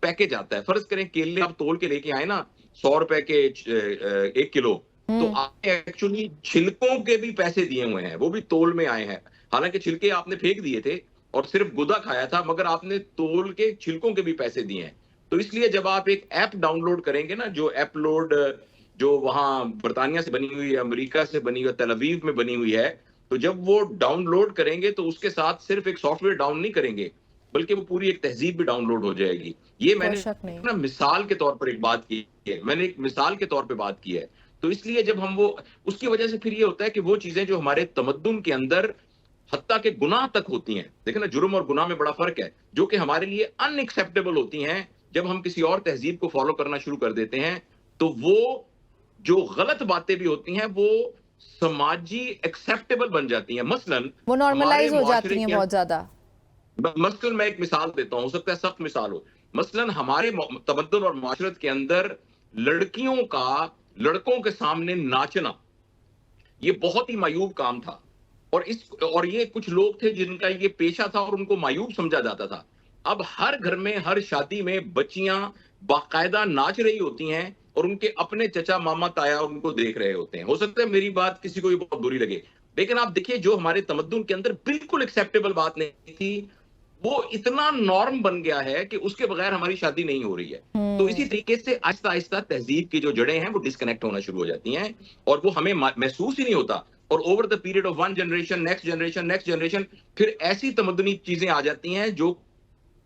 پیکج آتا ہے. فرض کریں کیلے آپ تول کے لے کے آئے نا 100 روپے کے 1 کلو, تو آپ نے ایکچولی چھلکوں کے بھی پیسے دیے ہوئے ہیں, وہ بھی تول میں آئے ہیں. حالانکہ چھلکے آپ نے پھینک دیے تھے اور صرف گدا کھایا تھا, مگر آپ نے تول کے چھلکوں کے بھی پیسے دیے ہیں. تو اس لیے جب آپ ایک ایپ ڈاؤن لوڈ کریں گے نا, جو ایپ لوڈ جو وہاں برطانیہ سے بنی ہوئی ہے, امریکہ سے بنی ہوئی, تل اویو میں بنی ہوئی ہے, تو جب وہ ڈاؤن لوڈ کریں گے تو اس کے ساتھ صرف ایک سافٹ ویئر ڈاؤن نہیں کریں گے بلکہ وہ پوری ایک تہذیب بھی ڈاؤن لوڈ ہو جائے گی. یہ میں نے مثال کے طور پر ایک بات کی ہے, میں نے ایک مثال کے طور پہ بات کی ہے. تو اس لیے جب ہم وہ اس کی وجہ سے پھر یہ ہوتا ہے کہ وہ چیزیں جو ہمارے تمدن کے اندر حتیٰ کہ گناہ تک ہوتی ہیں, دیکھیں نا جرم اور گناہ میں بڑا فرق ہے, جو کہ ہمارے لیے ان ایکسیپٹیبل ہوتی ہیں, جب ہم کسی اور تہذیب کو فالو کرنا شروع کر دیتے ہیں تو وہ جو غلط باتیں بھی ہوتی ہیں وہ سماجی ایکسیپٹیبل بن جاتی ہیں. مثلاً وہ نارملائز ہو جاتی ہیں بہت زیادہ. مثلاً میں ایک مثال دیتا ہوں, ہو سکتا ہے سخت مثال ہو. مثلاً ہمارے تمدن اور معاشرت کے اندر لڑکیوں کا لڑکوں کے سامنے ناچنا یہ بہت ہی معیوب کام تھا, اور یہ کچھ لوگ تھے جن کا یہ پیشہ تھا اور ان کو معیوب سمجھا جاتا تھا. اب ہر گھر میں, ہر شادی میں بچیاں باقاعدہ ناچ رہی ہوتی ہیں اور ان کے اپنے چچا ماما تایا ان کو دیکھ رہے ہوتے ہیں. ہو سکتا ہے میری بات کسی کو یہ بہت بری لگے, لیکن آپ دیکھیے جو ہمارے تمدن کے اندر بالکل ایکسیپٹیبل بات نہیں تھی وہ اتنا نارم بن گیا ہے کہ اس کے بغیر ہماری شادی نہیں ہو رہی ہے. تو اسی طریقے سے آہستہ آہستہ تہذیب کی جو جڑیں ہیں وہ ڈسکنیکٹ ہونا شروع ہو جاتی ہیں اور وہ ہمیں محسوس ہی نہیں ہوتا. اور over the period of one generation, next generation, پھر ایسی تمدنی چیزیں آ جاتی ہیں جو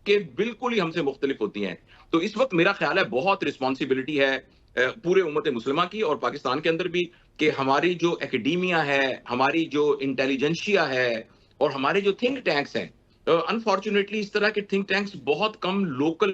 کہ بالکل ہی ہم سے مختلف ہوتی ہیں. تو اس وقت میرا خیال ہے بہت رسپانسبلٹی ہے پورے امت مسلمہ کی اور پاکستان کے اندر بھی کہ ہماری جو اکیڈیمیا ہے, ہماری جو انٹیلیجنشیا ہے اور ہمارے جو تھنک ٹینکس ہیں, انفارچونیٹلی اس طرح کے تھنک ٹینکس بہت کم لوکل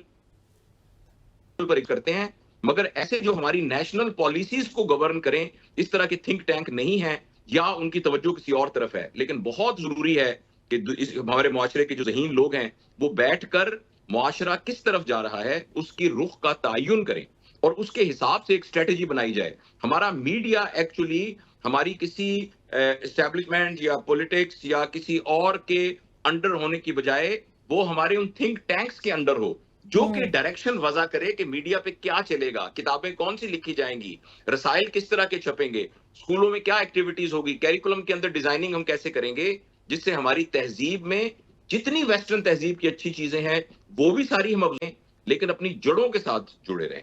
پر کرتے ہیں, مگر ایسے جو ہماری نیشنل پالیسیز کو گورن کریں اس طرح کے تھنک ٹینک نہیں ہیں یا ان کی توجہ کسی اور طرف ہے. لیکن بہت ضروری ہے کہ ہمارے معاشرے کے جو ذہین لوگ ہیں وہ بیٹھ کر معاشرہ کس طرف جا رہا ہے اس کی رخ کا تعین کریں اور اس کے حساب سے ایک اسٹریٹجی بنائی جائے. ہمارا میڈیا ایکچولی ہماری کسی اسٹیبلشمنٹ یا پولیٹکس یا کسی اور کے انڈر ہونے کی بجائے وہ ہمارے ان تھنک ٹینکس کے انڈر ہو جو کہ ڈائریکشن وضع کرے کہ میڈیا پہ کیا چلے گا, کتابیں کون سی لکھی جائیں گی, رسائل کس طرح کے چھپیں گے, اسکولوں میں کیا ایکٹیویٹیز ہوگی, کیریکولم کے اندر ڈیزائننگ ہم کیسے کریں گے, جس سے ہماری تہذیب میں جتنی ویسٹرن تہذیب کی اچھی چیزیں ہیں وہ بھی ساری ہم اپنے لیکن اپنی جڑوں کے ساتھ جڑے رہیں.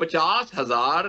50,000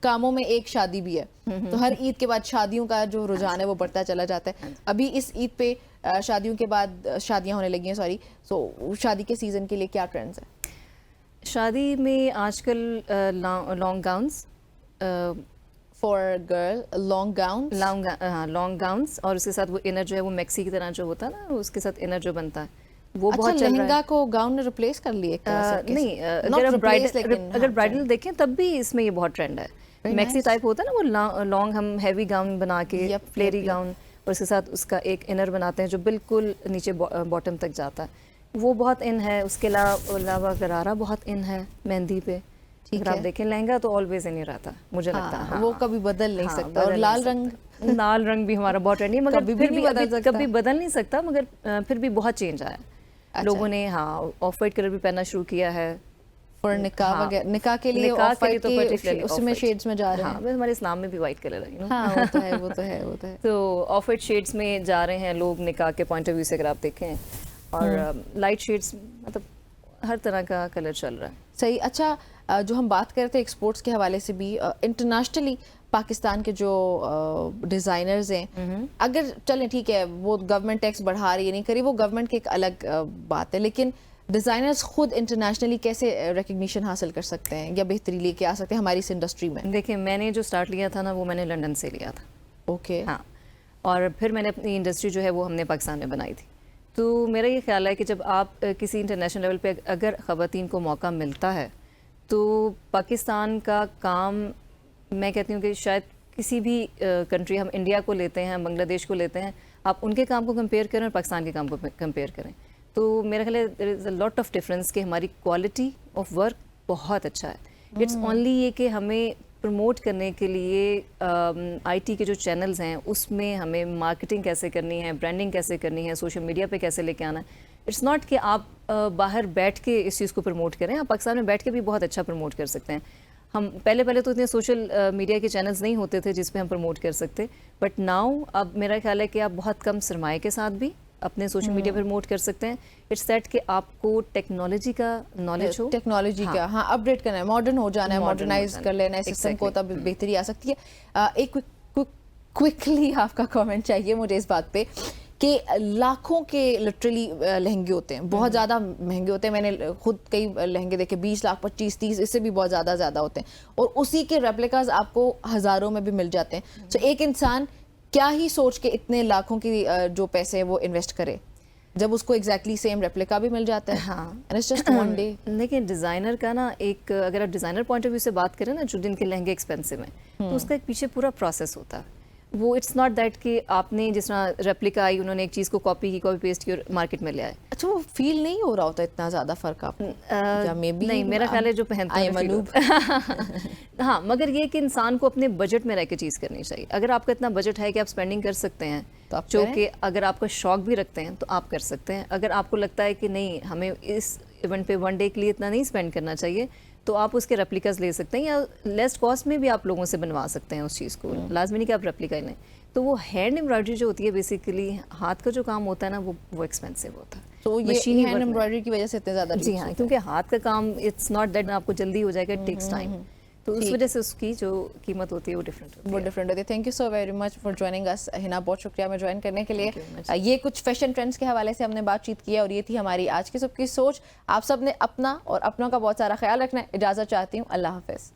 کاموں میں ایک شادی بھی ہے, تو ہر عید کے بعد شادیوں کا جو رجحان ہے وہ بڑھتا چلا جاتا ہے. ابھی اس عید پہ شادیوں کے بعد شادیاں ہونے لگی ہیں, سوری, سو شادی کے سیزن کے لیے کیا ٹرینڈز ہیں؟ شادی میں آج کل long gowns, for girl long gown, long gowns, اور اس کے ساتھ وہ انر جو ہے وہ میکسی کی طرح جو ہوتا ہے نا, اس کے ساتھ انر جو بنتا ہے وہ اچھا, بہت چل رہا ہے. لہنگا کو گاؤن نے ریپلیس کر لی ایک طرح سے؟ نہیں, اگر برائڈل دیکھیں تب بھی اس میں یہ بہت ٹرینڈ ہے. میکسی ٹائپ ہوتا ہے نا, وہ لانگ ہم ہیوی گاؤن بنا کے, فلیری گاؤن, اور اس کے ساتھ اس کا ایک انر بناتے ہیں جو بالکل نیچے باٹم تک جاتا ہے, وہ بہت ان ہے. اس کے علاوہ غرارہ بہت ان ہے مہندی پہ. اگر آپ دیکھیں لہنگا تو آلویز ان ہی رہتا ہے, مجھے لگتا ہے وہ کبھی بدل نہیں سکتا. اور لال رنگ بھی ہمارا بہت ٹرینڈ ہے, مگر کبھی بدل نہیں سکتا, مگر پھر بھی بہت چینج آیا. لوگوں نے آف وائٹ کلر بھی پہننا شروع کیا ہے فور نکاح وغیرہ. نکاح کے لیے آف وائٹ کے اس میں شیڈز میں جا رہے ہیں. ہمارے اسلام میں بھی وائٹ کلر ہے, وہ تو ہے, وہ تو ہے, وہ تو ہے. تو آف وائٹ شیڈز میں جا رہے ہیں لوگ نکاح کے پوائنٹ آف ویو سے, اگر آپ دیکھیں, اور لائٹ شیڈز, مطلب ہر طرح کا کلر چل رہا ہے. صحیح. اچھا, جو ہم بات کر رہے تھے ایکسپورٹس کے حوالے سے بھی, انٹرنیشنلی پاکستان کے جو ڈیزائنرز ہیں, اگر چلیں ٹھیک ہے وہ گورنمنٹ ٹیکس بڑھا رہی ہے نہیں کری, وہ گورنمنٹ کی ایک الگ بات ہے, لیکن ڈیزائنرز خود انٹرنیشنلی کیسے ریکگنیشن حاصل کر سکتے ہیں یا بہتری لے کے آ سکتے ہیں ہماری اس انڈسٹری میں؟ دیکھیں, میں نے جو سٹارٹ لیا تھا نا وہ میں نے لنڈن سے لیا تھا. اوکے. ہاں, اور پھر میں نے اپنی انڈسٹری جو ہے وہ ہم نے پاکستان میں بنائی تھی. تو میرا یہ خیال ہے کہ جب آپ کسی انٹرنیشنل لیول پہ اگر خواتین کو موقع ملتا ہے تو پاکستان کا کام, میں کہتی ہوں کہ شاید کسی بھی کنٹری, ہم انڈیا کو لیتے ہیں, بنگلہ دیش کو لیتے ہیں, آپ ان کے کام کو کمپیئر کریں اور پاکستان کے کام کو کمپیئر کریں, تو میرا خیال ہے دیر از اے لاٹ آف ڈفرینس کہ ہماری کوالٹی آف ورک بہت اچھا ہے. اٹس اونلی یہ کہ ہمیں پروموٹ کرنے کے لیے آئی ٹی کے جو چینلز ہیں اس میں ہمیں مارکیٹنگ کیسے کرنی ہے, برانڈنگ کیسے کرنی ہے, سوشل میڈیا پہ کیسے لے کے آنا ہے. اٹس ناٹ کہ آپ باہر بیٹھ کے اس چیز کو پروموٹ کریں, آپ پاکستان میں بیٹھ کے بھی بہت اچھا پروموٹ کر سکتے ہیں. ہم پہلے تو اتنے سوشل میڈیا کے چینلز نہیں ہوتے تھے جس پہ ہم پروموٹ کر سکتے, بٹ ناؤ اب میرا خیال ہے کہ آپ بہت کم سرمایہ کے ساتھ بھی اپنے سوشل میڈیا پہ پروموٹ کر سکتے ہیں. اٹس دیٹ کہ آپ کو ٹیکنالوجی کا نالج ہو, ٹیکنالوجی کا, ہاں, اپڈیٹ کرنا ہے, ماڈرن ہو جانا ہے, ماڈرنائز کر لینا ہے سسٹم کو, تب بہتری آ سکتی ہے. ایک کوئکلی آپ کا کامنٹ چاہیے مجھے اس بات پہ کہ لاکھوں کے لٹرلی لہنگے ہوتے ہیں, بہت زیادہ مہنگے ہوتے ہیں. میں نے خود کئی لہنگے دیکھے 20 لاکھ 25 30, اس سے بھی بہت زیادہ ہوتے ہیں, اور اسی کے ریپلیکاز آپ کو ہزاروں میں بھی مل جاتے ہیں. تو ایک انسان کیا ہی سوچ کے اتنے لاکھوں کی جو پیسے وہ انویسٹ کرے جب اس کو ایگزیکٹلی سیم ریپلیکا بھی مل جاتا ہے. ہاں, اٹس جسٹ ون ڈے. لیکن ڈیزائنر کا نا ایک, اگر آپ ڈیزائنر پوائنٹ آف ویو سے بات کریں نا, جو جن کے لہنگے ایکسپینسو ہیں, تو اس کا ایک پیچھے پورا پروسیس ہوتا ہے. وہ اٹس ناٹ دیٹ کہ آپ نے جس طرح ریپلیکا آئی, انہوں نے ایک چیز کو کاپی پیسٹ کی اور مارکیٹ میں لے آئے. اچھا, وہ فیل نہیں ہو رہا ہوتا اتنا زیادہ فرق آپ کو؟ نہیں, میرا خیال ہے جو پہنتے ہیں ہاں, مگر یہ کہ انسان کو اپنے بجٹ میں رہ کے چیز کرنی چاہیے. اگر آپ کا اتنا بجٹ ہے کہ آپ اسپینڈنگ کر سکتے ہیں, جو کہ اگر آپ کا شوق بھی رکھتے ہیں تو آپ کر سکتے ہیں. اگر آپ کو لگتا ہے کہ نہیں, ہمیں اس ایونٹ پہ ون ڈے کے لیے اتنا نہیں اسپینڈ کرنا چاہیے, تو آپ اس کے ریپلیکاز لے سکتے ہیں, یا لیس کاسٹ میں بھی آپ لوگوں سے بنوا سکتے ہیں اس چیز کو. لازمی نہیں کہ آپ ریپلیکا لیں. تو وہ ہینڈ ایمبرائڈری جو ہوتی ہے, بیسیکلی ہاتھ کا جو کام ہوتا ہے نا, وہ ایکسپینسو ہوتا ہے. تو یہ ہینڈ ایمبرائڈری کی وجہ سے اتنے زیادہ, جی ہاں, کیونکہ ہاتھ کا کام اٹس ناٹ دیٹ آپ کو جلدی ہو جائے گا, اٹ ٹیکس ٹائم, تو اس وجہ سے اس کی جو قیمت ہوتی ہے وہ ڈفرینٹ ہوتی ہے. Thank you so very much for joining اس ہنا, بہت شکریہ میں جوائن کرنے کے لیے. یہ کچھ فیشن ٹرینڈس کے حوالے سے ہم نے بات چیت کی ہے, اور یہ تھی ہماری آج کی سب کی سوچ. آپ سب نے اپنا اور اپنوں کا بہت سارا خیال رکھنا ہے. اجازت چاہتی ہوں, اللہ حافظ.